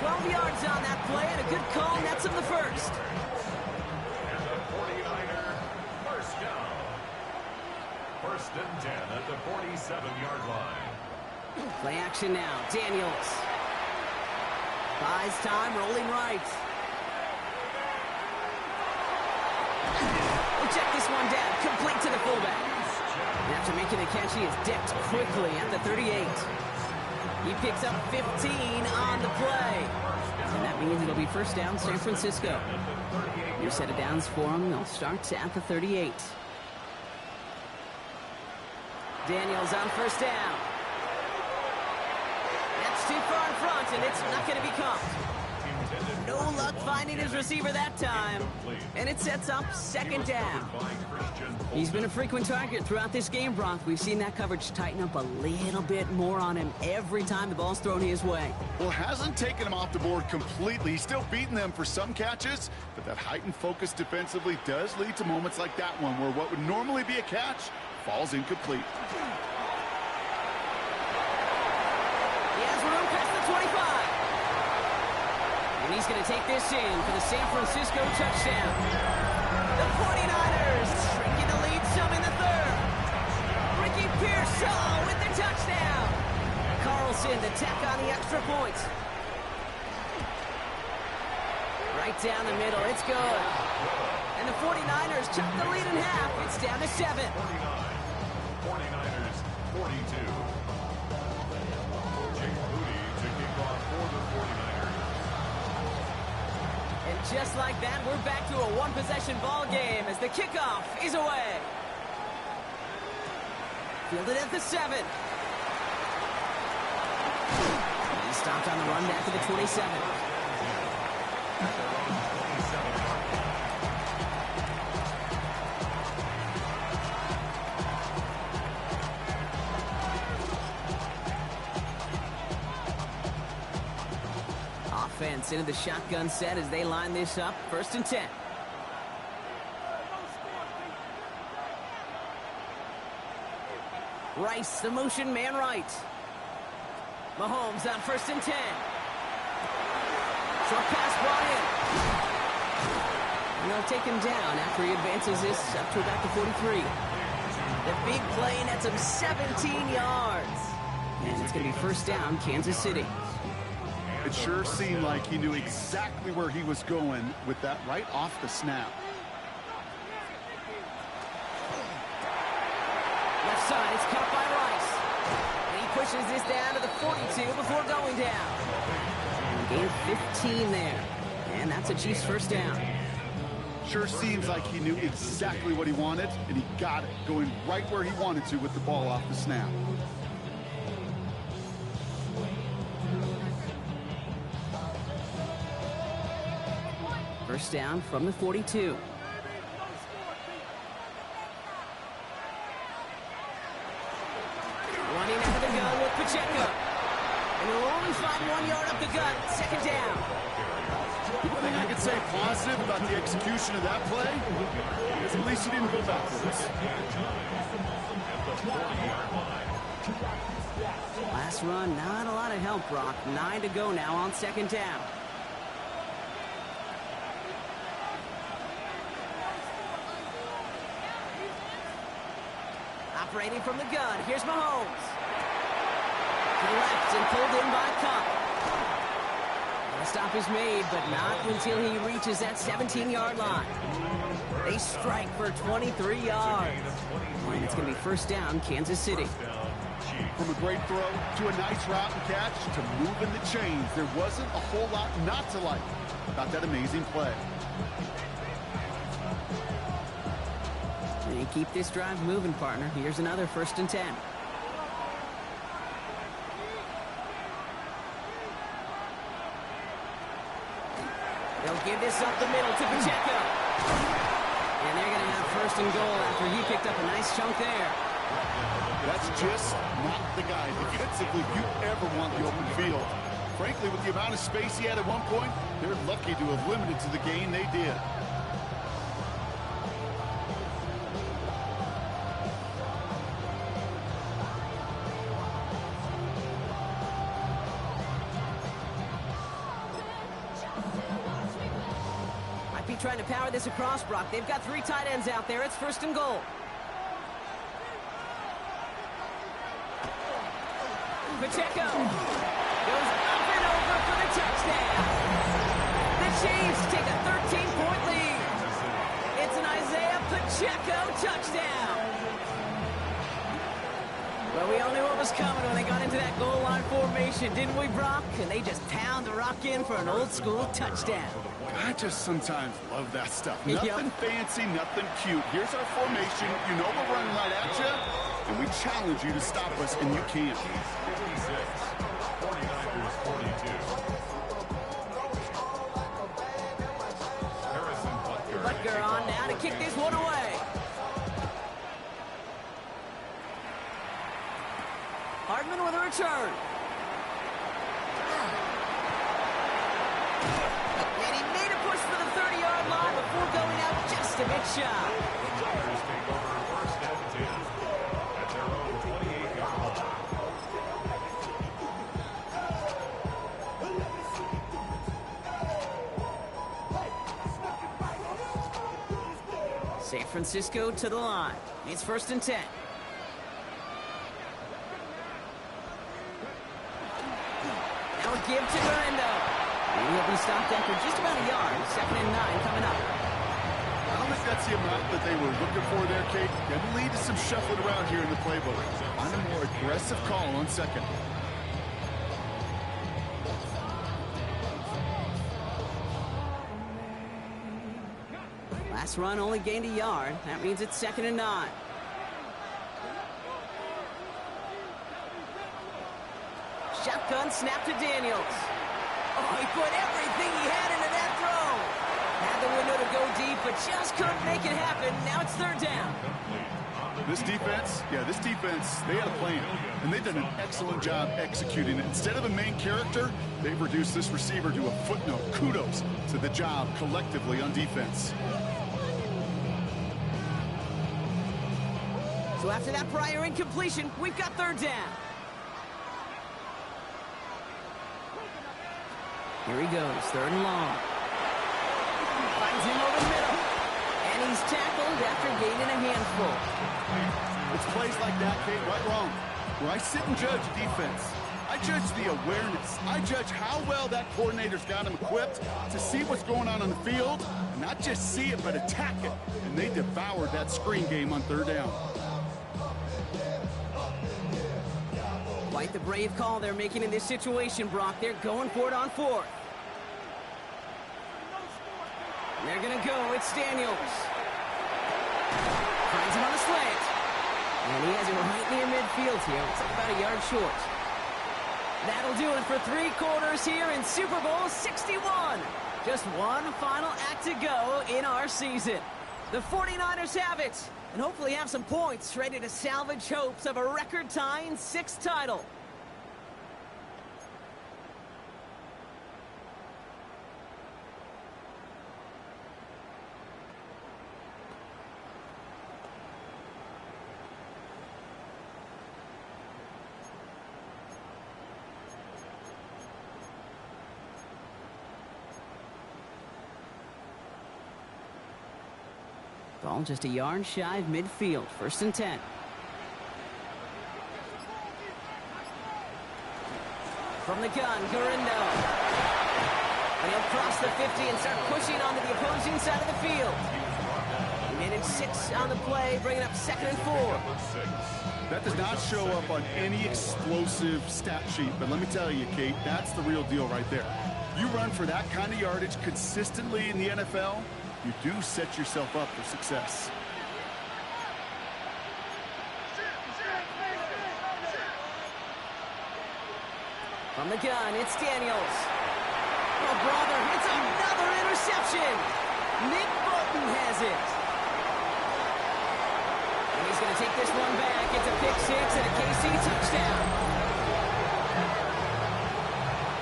12 yards on that play, and a good call nets him the first. And the 49er first down. First and 10 at the 47-yard line. Play action now. Daniels. Buys time, rolling right. We'll check this one down. Complete to the fullback. And after making the catch, he is decked quickly at the 38. He picks up 15 on the play. And that means it'll be first down, San Francisco. New set of downs for him. They'll start at the 38. Daniels on first down. That's too far in front, and it's not going to be caught. No luck finding his receiver that time. And it sets up second down. He's been a frequent target throughout this game, Brock. We've seen that coverage tighten up a little bit more on him every time the ball's thrown his way. Well, hasn't taken him off the board completely. He's still beating them for some catches, but that heightened focus defensively does lead to moments like that one where what would normally be a catch falls incomplete. He has room past the 25. And he's going to take this in for the San Francisco touchdown. The 49ers shrinking the lead some in the third. Ricky Pearsall with the touchdown. Carlson to tack on the extra point. Right down the middle. It's good. And the 49ers chuck the lead in half. It's down to 7. 49ers 42. Jake Moody to kick off for the 49ers. And just like that, we're back to a one-possession ball game as the kickoff is away. Fielded at the 7. He stopped on the run back to the 27. Offense into the shotgun set as they line this up. First and 10. Rice, the motion man right. Mahomes on first and 10. Short pass brought in. And they'll take him down after he advances this up to about the 43. The big play nets him 17 yards. And it's going to be first down, Kansas City. It sure seemed like he knew exactly where he was going with that right off the snap. Left side, it's caught by Rice. And he pushes this down to the 42 before going down. And gain 15 there. And that's a Chiefs first down. Sure seems like he knew exactly what he wanted, and he got it, going right where he wanted to with the ball off the snap. First down from the 42. Running out of the gun with Pacheco. And he'll only find 1 yard up the gut. Second down. The only thing I could say positive about the execution of that play is at least he didn't go backwards. Last run, not a lot of help, Brock. 9 to go now on second down. Operating from the gun, here's Mahomes. To the left and pulled in by Cup. And the stop is made, but not until he reaches that 17-yard line. They strike for 23 yards. And it's going to be first down, Kansas City. From a great throw to a nice route and catch to moving the chains, there wasn't a whole lot not to like about that amazing play. And keep this drive moving, partner. Here's another first and 10. They'll give this up the middle to Pacheco. And they're going to have first and goal after he picked up a nice chunk there. That's just not the guy defensively you ever want the open field. Frankly, with the amount of space he had at one point, they're lucky to have limited to the gain they did. trying to power this across, Brock. They've got 3 tight ends out there. It's 1st and goal. Pacheco goes up and over for the touchdown. The Chiefs take a 13-point lead. It's an Isaiah Pacheco touchdown. Well, we all knew what was coming when they got into that goal line formation, didn't we, Brock? And they just pound the rock in for an old-school touchdown. I just sometimes love that stuff. Nothing fancy, nothing cute. Here's our formation. You know we're running right at you, and we challenge you to stop us, and you can't. 56, 49ers 42. Harrison Butker. Butker on now to kick this one away. Hardman with a return. And he made a push for the 30-yard line before going out just a bit shy. The Niners take over 1st and 10 at their own 28-yard line. San Francisco to the line. It's 1st and 10. Now a give to Guerrero. And he'll be stopped after just about a yard. 2nd and 9 coming up. I don't think that's the amount that they were looking for there, Kate. Going to lead to some shuffling around here in the playbook. On a more aggressive call on 2nd. Last run only gained a yard. That means it's 2nd and 9. Shotgun snap to Daniels. Oh, he put everything he had into that throw. Had the window to go deep, but just couldn't make it happen. Now it's 3rd down. This defense, they had a plan, and they've done an excellent job executing it. Instead of a main character, they've reduced this receiver to a footnote. Kudos to the job collectively on defense. So after that prior incompletion, we've got 3rd down. Here he goes, 3rd and long. Finds him over the middle. And he's tackled after gaining a handful. It's plays like that, Kate, right wrong. Where I sit and judge defense. I judge the awareness. I judge how well that coordinator's got him equipped to see what's going on the field. And not just see it, but attack it. And they devoured that screen game on 3rd down. Quite the brave call they're making in this situation, Brock. They're going for it on 4th. They're going to go. It's Daniels. Finds him on a slant. And he has it right near midfield here. It's about a yard short. That'll do it for 3 quarters here in Super Bowl 61. Just one final act to go in our season. The 49ers have it, and hopefully have some points ready to salvage hopes of a record-tying 6th title. Ball just a yard shy of midfield. 1st and 10. From the gun, Guerrero. And he'll cross the 50 and start pushing onto the opposing side of the field. He made it 6 on the play, bringing up 2nd and 4. That does not show up on any explosive stat sheet, but let me tell you, Kate, that's the real deal right there. You run for that kind of yardage consistently in the NFL, you do set yourself up for success. From the gun, it's Daniels. Oh, brother, it's another interception. Nick Bolton has it. And he's going to take this one back. It's a pick 6 and a KC touchdown.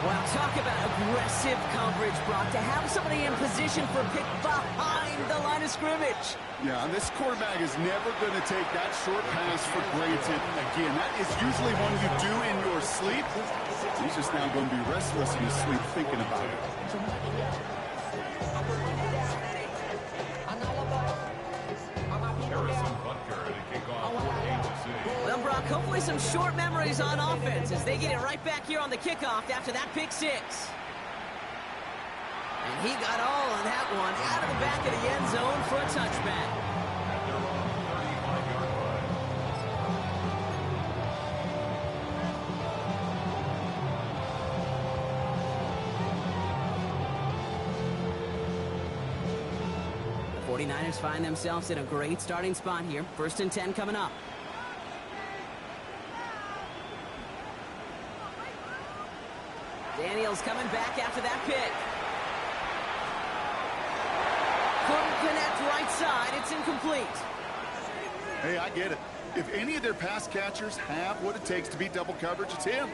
Well, talk about aggressive coverage, Brock. To have somebody in position for a pick behind the line of scrimmage. Yeah, and this quarterback is never going to take that short pass for granted again. That is usually one you do in your sleep. He's just now going to be restless in his sleep thinking about it. hopefully some short memories on offense as they get it right back here on the kickoff after that pick six. And he got all of that one out of the back of the end zone for a touchback. At their own 35-yard line. The 49ers find themselves in a great starting spot here. 1st and 10 coming up. Daniels coming back after that pick. Couldn't connect right side. It's incomplete. Hey, I get it. If any of their pass catchers have what it takes to beat double coverage, it's him.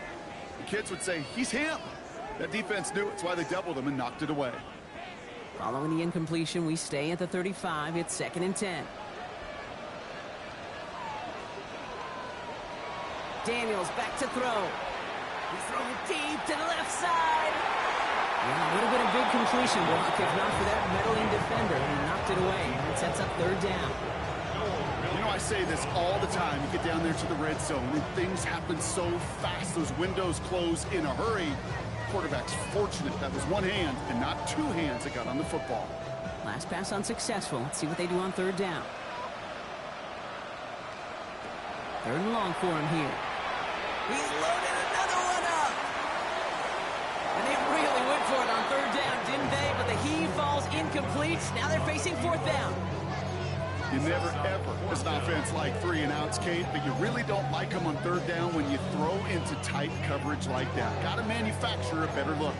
The kids would say, he's him. That defense knew it. It's why they doubled him and knocked it away. Following the incompletion, we stay at the 35. It's 2nd and 10. Daniels back to throw. He's throwing deep to the left side. Yeah, would have been a big completion block if not for that meddling defender. He knocked it away. It sets up 3rd down. You know, I say this all the time. You get down there to the red zone, and things happen so fast. Those windows close in a hurry. Quarterback's fortunate that was one hand and not two hands that got on the football. Last pass unsuccessful. Let's see what they do on 3rd down. 3rd and long for him here. He's loaded another one up. And they really went for it on 3rd down, didn't they? But the heave falls incomplete. Now they're facing 4th down. You never, ever, as an offense, like 3 and outs, Kate, but you really don't like them on 3rd down when you throw into tight coverage like that. Got to manufacture a better look.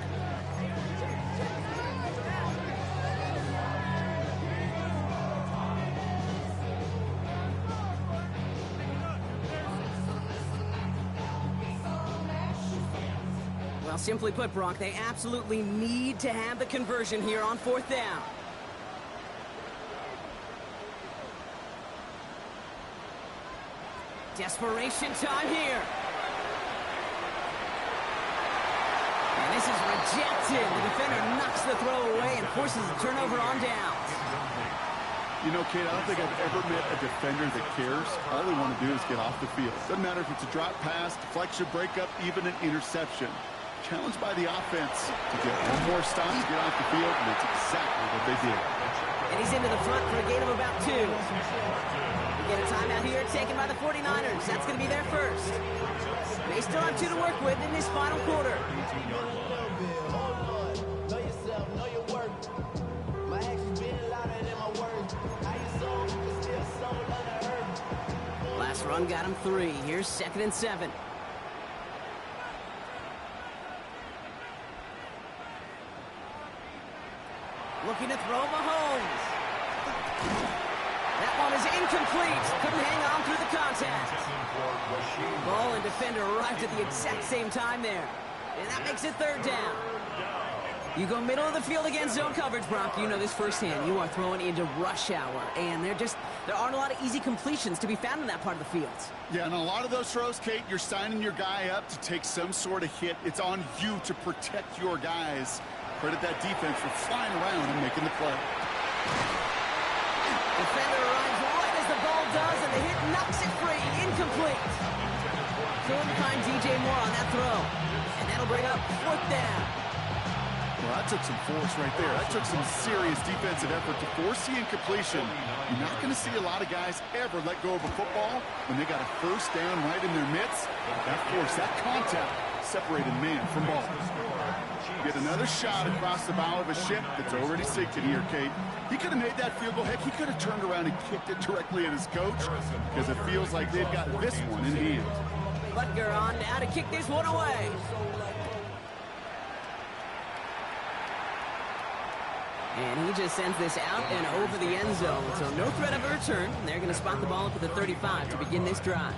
Well, simply put, Brock, they absolutely need to have the conversion here on 4th down. Desperation time here. And this is rejected. The defender knocks the throw away and forces a turnover on downs. You know, Kate, I don't think I've ever met a defender that cares. All they want to do is get off the field. Doesn't matter if it's a drop pass, deflection, breakup, even an interception. Challenged by the offense to get one more stop to get off the field, and that's exactly what they did. And he's into the front for a gain of about 2. We get a timeout here taken by the 49ers. That's going to be their first. They still have 2 to work with in this final quarter. Last run got him 3. Here's 2nd and 7. Looking to throw Mahomes. That one is incomplete. Couldn't hang on through the contact. Ball and defender arrived at the exact same time there. And that makes it 3rd down. You go middle of the field against zone coverage, Brock. You know this firsthand. You are throwing into rush hour. And there aren't a lot of easy completions to be found in that part of the field. Yeah, and a lot of those throws, Kate, you're signing your guy up to take some sort of hit. It's on you to protect your guys. Credit that defense for flying around and making the play. Defender arrives right as the ball does, and the hit knocks it free. Incomplete. Couldn't find DJ Moore on that throw. And that'll bring up 4th down. Well, that took some force right there. That took some serious defensive effort to force the incompletion. You're not going to see a lot of guys ever let go of a football when they got a 1st down right in their midst. That force, that contact, separated man from ball. Get another shot across the bow of a ship that's already sinking here, Kate. He could have made that field goal. Heck, he could have turned around and kicked it directly at his coach because it feels like they've got this one in hand. Butker on now to kick this one away. And he just sends this out and over the end zone. So no threat of a return. They're going to spot the ball up at the 35 to begin this drive.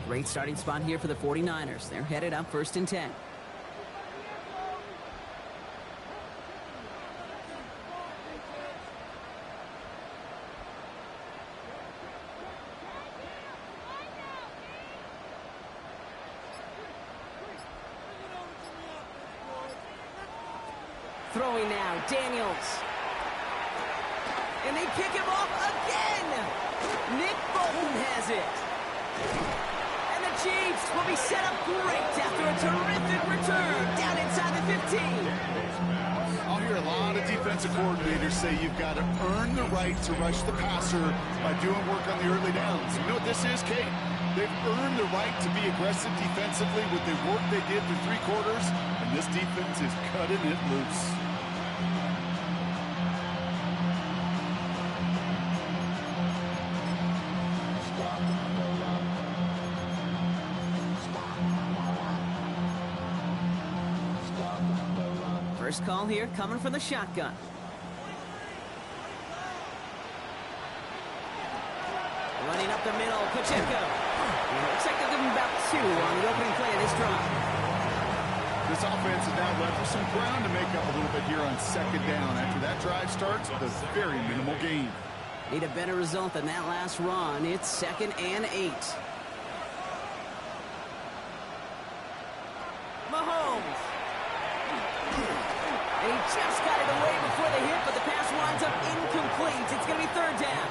Great starting spot here for the 49ers. They're headed up 1st and 10. Throwing now, Daniels. And they pick him off again! Nick Bolton has it. And the Chiefs will be set up great after a terrific return down inside the 15. I'll hear a lot of defensive coordinators say you've got to earn the right to rush the passer by doing work on the early downs. You know what this is, Kate? They've earned the right to be aggressive defensively with the work they did for 3 quarters, and this defense is cutting it loose. First call here coming from the shotgun. Running up the middle, Pacheco. Looks like they'll give him about 2 on the opening play of this drive. This offense is now left with some ground to make up a little bit here on 2nd down. After that drive starts with a very minimal gain. Need a better result than that last run. It's 2nd and 8. Mahomes. And he just got it away before the hit, but the pass winds up incomplete. It's going to be 3rd down.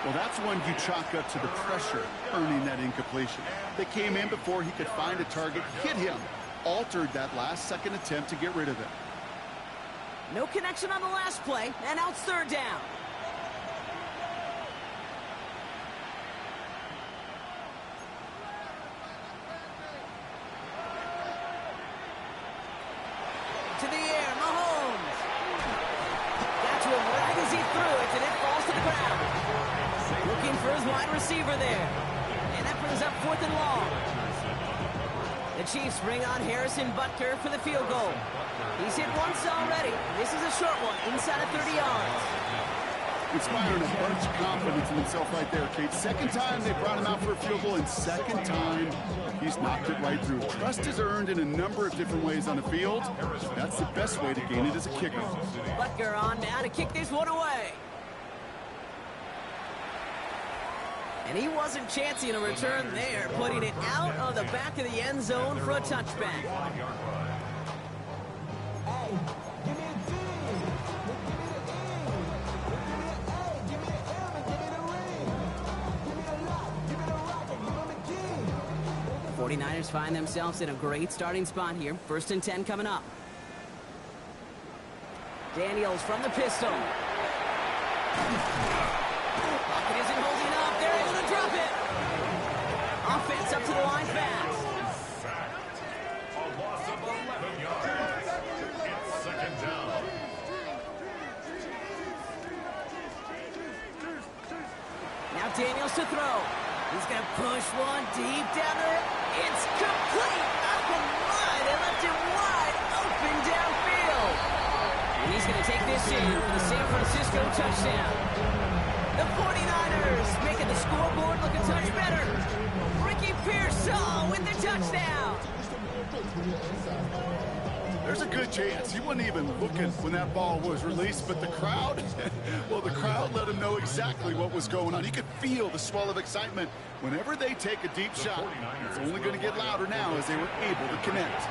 Well, that's one you chalk up to the pressure earning that incompletion. They came in before he could find a target, hit him, altered that last second attempt to get rid of it. No connection on the last play, and now it's 3rd down. To the air, Mahomes. Got to him right as he threw it, and it falls to the ground. Looking for his wide receiver there. And that brings up 4th and long. The Chiefs bring on Harrison Butker for the field goal. He's hit once already. This is a short one, inside of 30 yards. Inspiring a bunch of confidence in himself right there, Kate. 2nd time they brought him out for a field goal, and 2nd time he's knocked it right through. Trust is earned in a number of different ways on the field. That's the best way to gain it as a kicker. Butker on now to kick this one away. And he wasn't chancing a return there, putting it out of the back of the end zone for a touchback. Hey, give me a D. Give me the M and give me the ring. Give me the lock, give me the rock, and give him the key. 49ers find themselves in a great starting spot here. 1st and 10 coming up. Daniels from the pistol. Pocket isn't holding up. They're able to drop it. Offense up to the line fast. A loss of 11 yards. It's 2nd down. Now Daniels to throw. He's going to push one deep down there. It's complete. Oh, my. They left him wide open downfield. And he's going to take this in for the San Francisco touchdown. The 49ers making the scoreboard look a touch better. Ricky Pearsall with the touchdown. There's a good chance he wasn't even looking when that ball was released, but the crowd, well, the crowd let him know exactly what was going on. He could feel the swell of excitement. Whenever they take a deep shot, it's only going to get louder now as they were able to connect.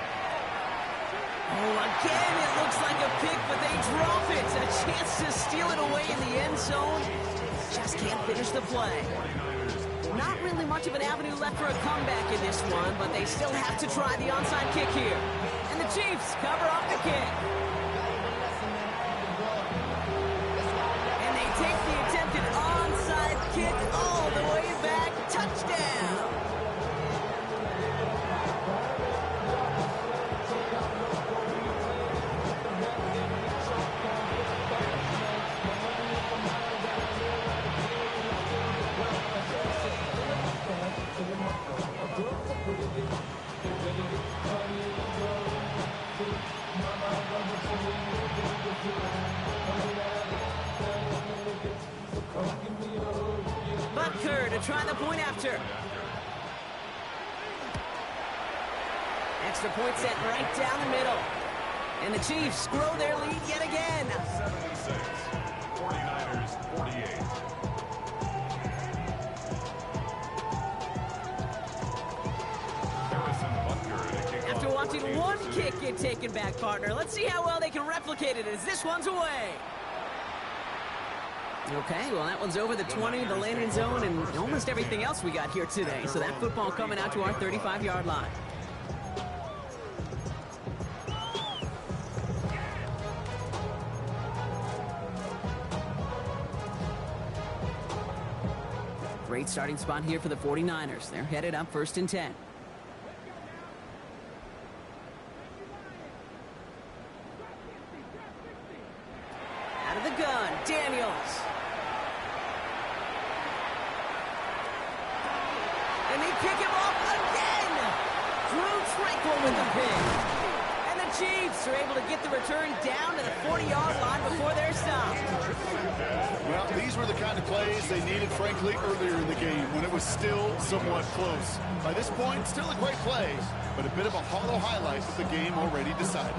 Oh, again, it looks like a pick, but they drop it. A chance to steal it away in the end zone. Just can't finish the play. Not really much of an avenue left for a comeback in this one, but they still have to try the onside kick here. And the Chiefs cover up the kick. And they take the attempted onside kick all the way back. Touchdown. Butker to try the point after. Extra point set right down the middle. And the Chiefs grow their lead yet again. 76. 49ers 48. After watching watching one kick get taken back, partner. Let's see how well they can replicate it as this one's away. Okay, well, that one's over the 20, the landing zone, and almost everything else we got here today. So that football coming out to our 35-yard line. Great starting spot here for the 49ers. They're headed up 1st and 10. Out of the gun, Daniels. And they pick him off again. Drew Tranquil with the pick. And the Chiefs are able to get the return down to the 40-yard line before they're stopped. Well, these were the kind of plays they needed, frankly, earlier in the game when it was still somewhat close. By this point, still a great play, but a bit of a hollow highlight with the game already decided.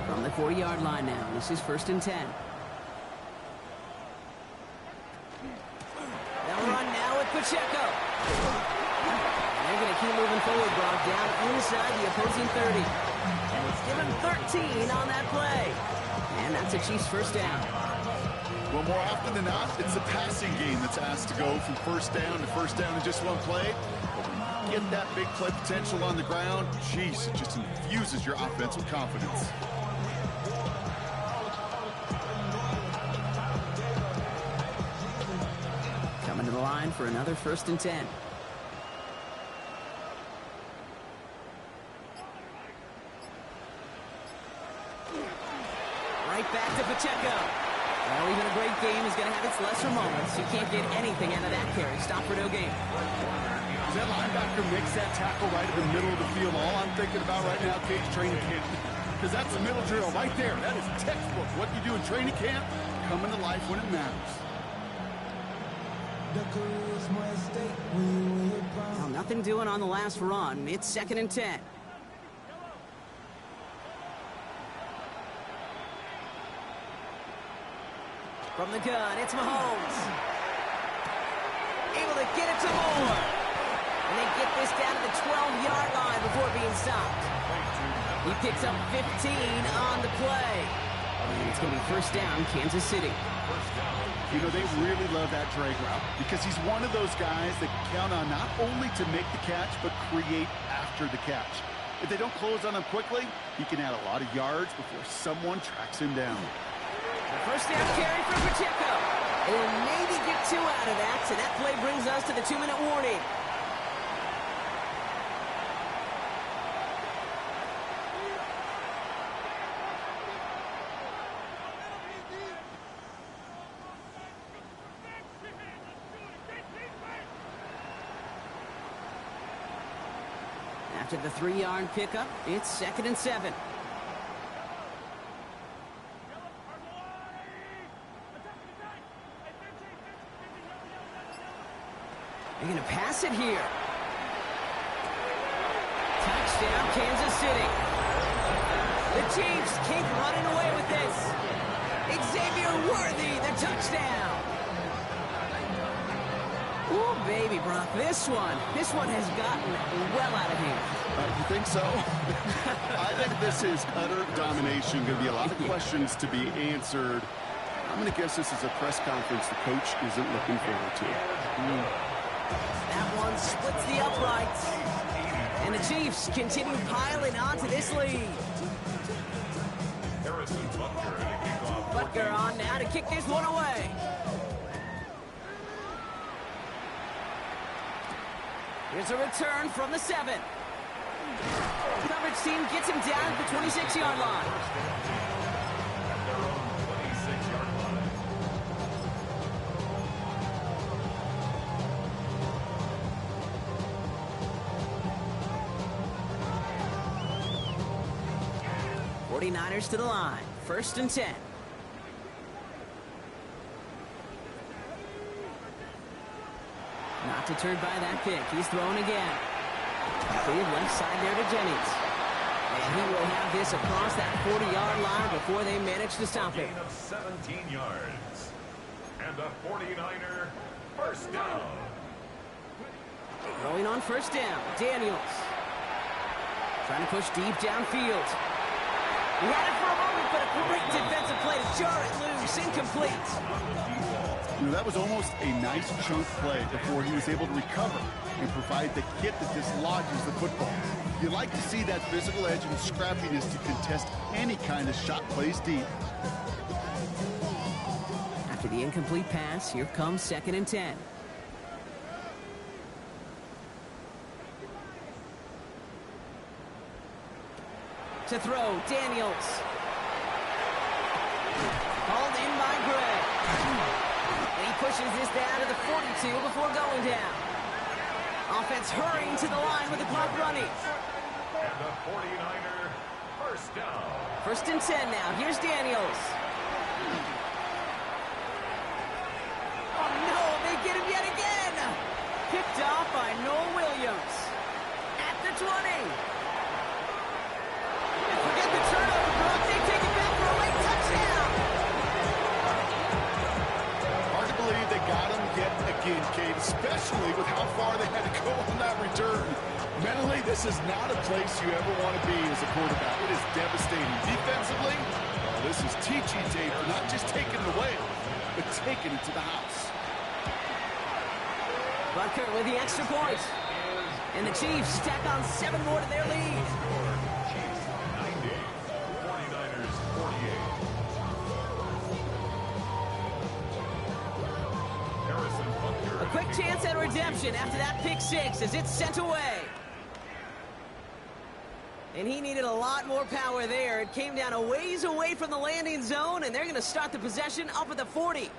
From the 40-yard line now, this is 1st and 10. They'll run now with Pacheco. They're going to keep moving forward, brought down inside the opposing 30. And let's give him 13 on that play. And that's a Chiefs first down. Well, more often than not, it's the passing game that's asked to go from first down to first down in just one play. But when you get that big play potential on the ground, geez, it just infuses your offense with confidence. Coming to the line for another 1st and 10. Right back to Pacheco. Well, even a great game is going to have its lesser moments. You can't get anything out of that carry. Stop for no gain. That linebacker makes that tackle right in the middle of the field. All I'm thinking about right now, Cage, training camp. Because that's the middle drill right there. That is textbook. What you do in training camp, coming to life when it matters. Well, nothing doing on the last run. It's 2nd and 10. From the gun, it's Mahomes. Able to get it to Moore. And they get this down to the 12-yard line before being stopped. He picks up 15 on the play. And it's going to be 1st down, Kansas City. You know, they really love that drag route because he's one of those guys that count on not only to make the catch, but create after the catch. If they don't close on him quickly, he can add a lot of yards before someone tracks him down. The 1st down carry for Pacheco. And maybe get 2 out of that, so that play brings us to the 2-minute warning. After the 3-yard pickup, it's 2nd and 7. They're going to pass it here. Touchdown, Kansas City. The Chiefs keep running away with this. Xavier Worthy, the touchdown. Ooh, baby, Brock, this one has gotten well out of hand. You think so? I think this is utter domination. Going to be a lot of questions to be answered. I'm going to guess this is a press conference the coach isn't looking forward to. That one splits the uprights. And the Chiefs continue piling onto this lead. Butker on now to kick this one away. Here's a return from the 7. Coverage team gets him down at the 26-yard line. 49ers to the line. 1st and 10. Not deterred by that pick. He's thrown again. Big left side there to Jennings. And he will have this across that 40-yard line before they manage to stop it. Gain of 17 yards. And the 49er first down. Throwing on 1st down, Daniels. Trying to push deep downfield. He had it for a moment, but a great defensive play to jar it loose. Incomplete. You know, that was almost a nice chunk play before he was able to recover and provide the hit that dislodges the football. You like to see that physical edge and scrappiness to contest any kind of shot plays deep. After the incomplete pass, here comes 2nd and 10. To throw, Daniels. Called in by Gray. And he pushes this down to the 42 before going down. Offense hurrying to the line with the clock running. And the 49er first down. 1st and 10 now. Here's Daniels. Oh no, they get him yet again. Picked off by Noel Williams. At the 20. Forget the turnover, Brock. They take it back for a late touchdown. Hard to believe they got him yet again, Kate, especially with how far they had to go on that return. Mentally, this is not a place you ever want to be as a quarterback. It is devastating. Defensively, this is teaching tape, not just taking it away, but taking it to the house. Butker with the extra point. And the Chiefs stack on 7 more to their lead. Chiefs 90, 49ers 48. Harrison Butker. A quick chance at redemption after that pick 6 as it's sent away. And he needed a lot more power there. It came down a ways away from the landing zone, and they're going to start the possession up at the 40.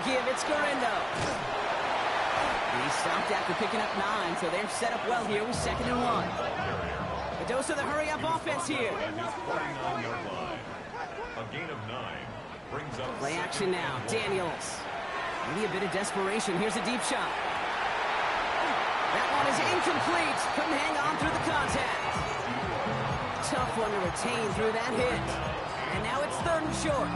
Give, it's Garindo. He stopped after picking up 9, so they're set up well here with 2nd and 1. A dose of the hurry-up offense here. At his 49-yard line. A gain of 9 brings up Play action now. Daniels. Maybe a bit of desperation. Here's a deep shot. That one is incomplete. Couldn't hang on through the contact. Tough one to retain through that hit. And now it's 3rd and short.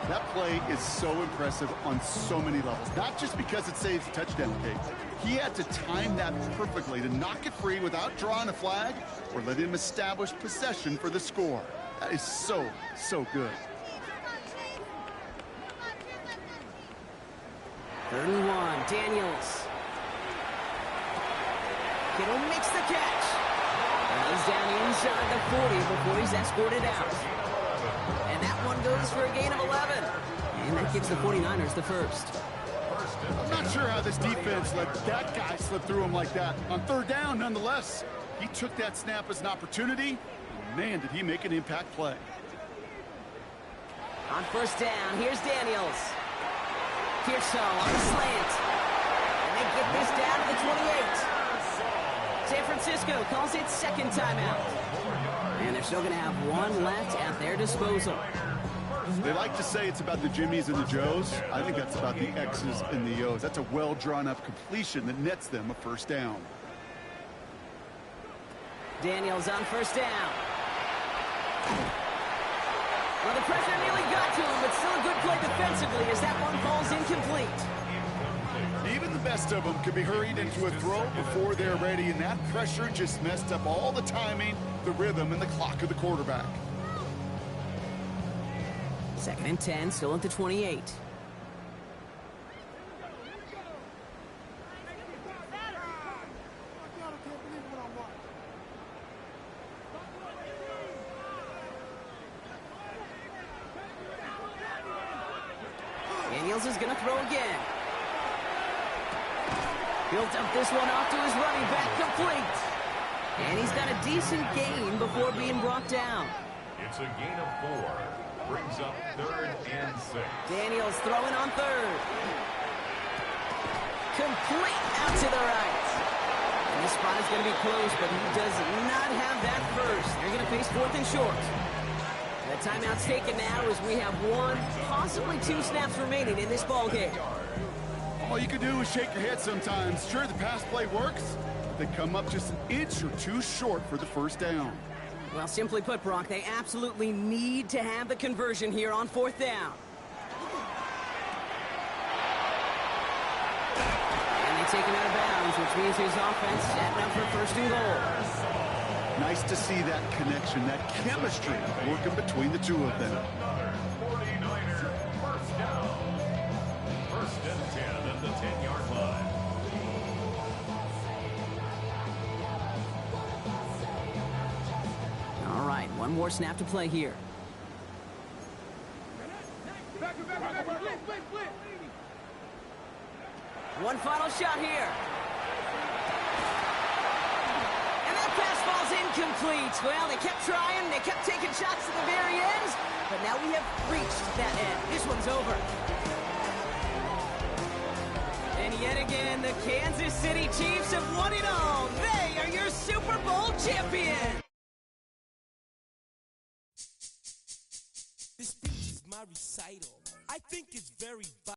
That play is so impressive on so many levels, not just because it saves a touchdown, Kate. He had to time that perfectly to knock it free without drawing a flag or let him establish possession for the score. That is so, so good. 3rd and 1, Daniels. Kittle makes the catch. And he's down inside the 40 before he's escorted out. And that one goes for a gain of 11. And that gives the 49ers the first. I'm not sure how this defense let that guy slip through him like that. On 3rd down, nonetheless, he took that snap as an opportunity. Man, did he make an impact play. On 1st down, here's Daniels. Pearso on the slant. And they get this down to the 28. San Francisco calls it 2nd timeout. And they're still going to have 1 left at their disposal. They like to say it's about the Jimmies and the Joes. I think that's about the X's and the O's. That's a well-drawn-up completion that nets them a 1st down. Daniels on 1st down. Well, the pressure nearly got to him, but still a good play defensively as that one falls incomplete. Even the best of them could be hurried into a throw before they're ready, and that pressure just messed up all the timing, the rhythm, and the clock of the quarterback. 2nd and 10, still at the 28. Daniels is going to throw again. Built up this one off to his running back, complete. And he's got a decent gain before being brought down. It's a gain of 4. Brings up 3rd and 6. Daniels throwing on 3rd. Complete out to the right. And this spot is going to be close, but he does not have that first. They're going to face 4th and short. The timeout's taken now as we have 1, possibly 2 snaps remaining in this ball game. All you can do is shake your head sometimes. Sure, the pass play works, but they come up just an inch or two short for the first down. Well, simply put, Brock, they absolutely need to have the conversion here on 4th down. And they take him out of bounds, which means his offense setting up for 1st and goal. Nice to see that connection, that chemistry working between the two of them. Another 49er first down. 1st and 10 at the 10-yard line. All right, one more snap to play here. One final shot here. And that pass falls incomplete. Well, they kept trying. They kept taking shots at the very end. But now we have reached that end. This one's over. And yet again, the Kansas City Chiefs have won it all. They are your Super Bowl champions. This speech is my recital. I think it's very vital.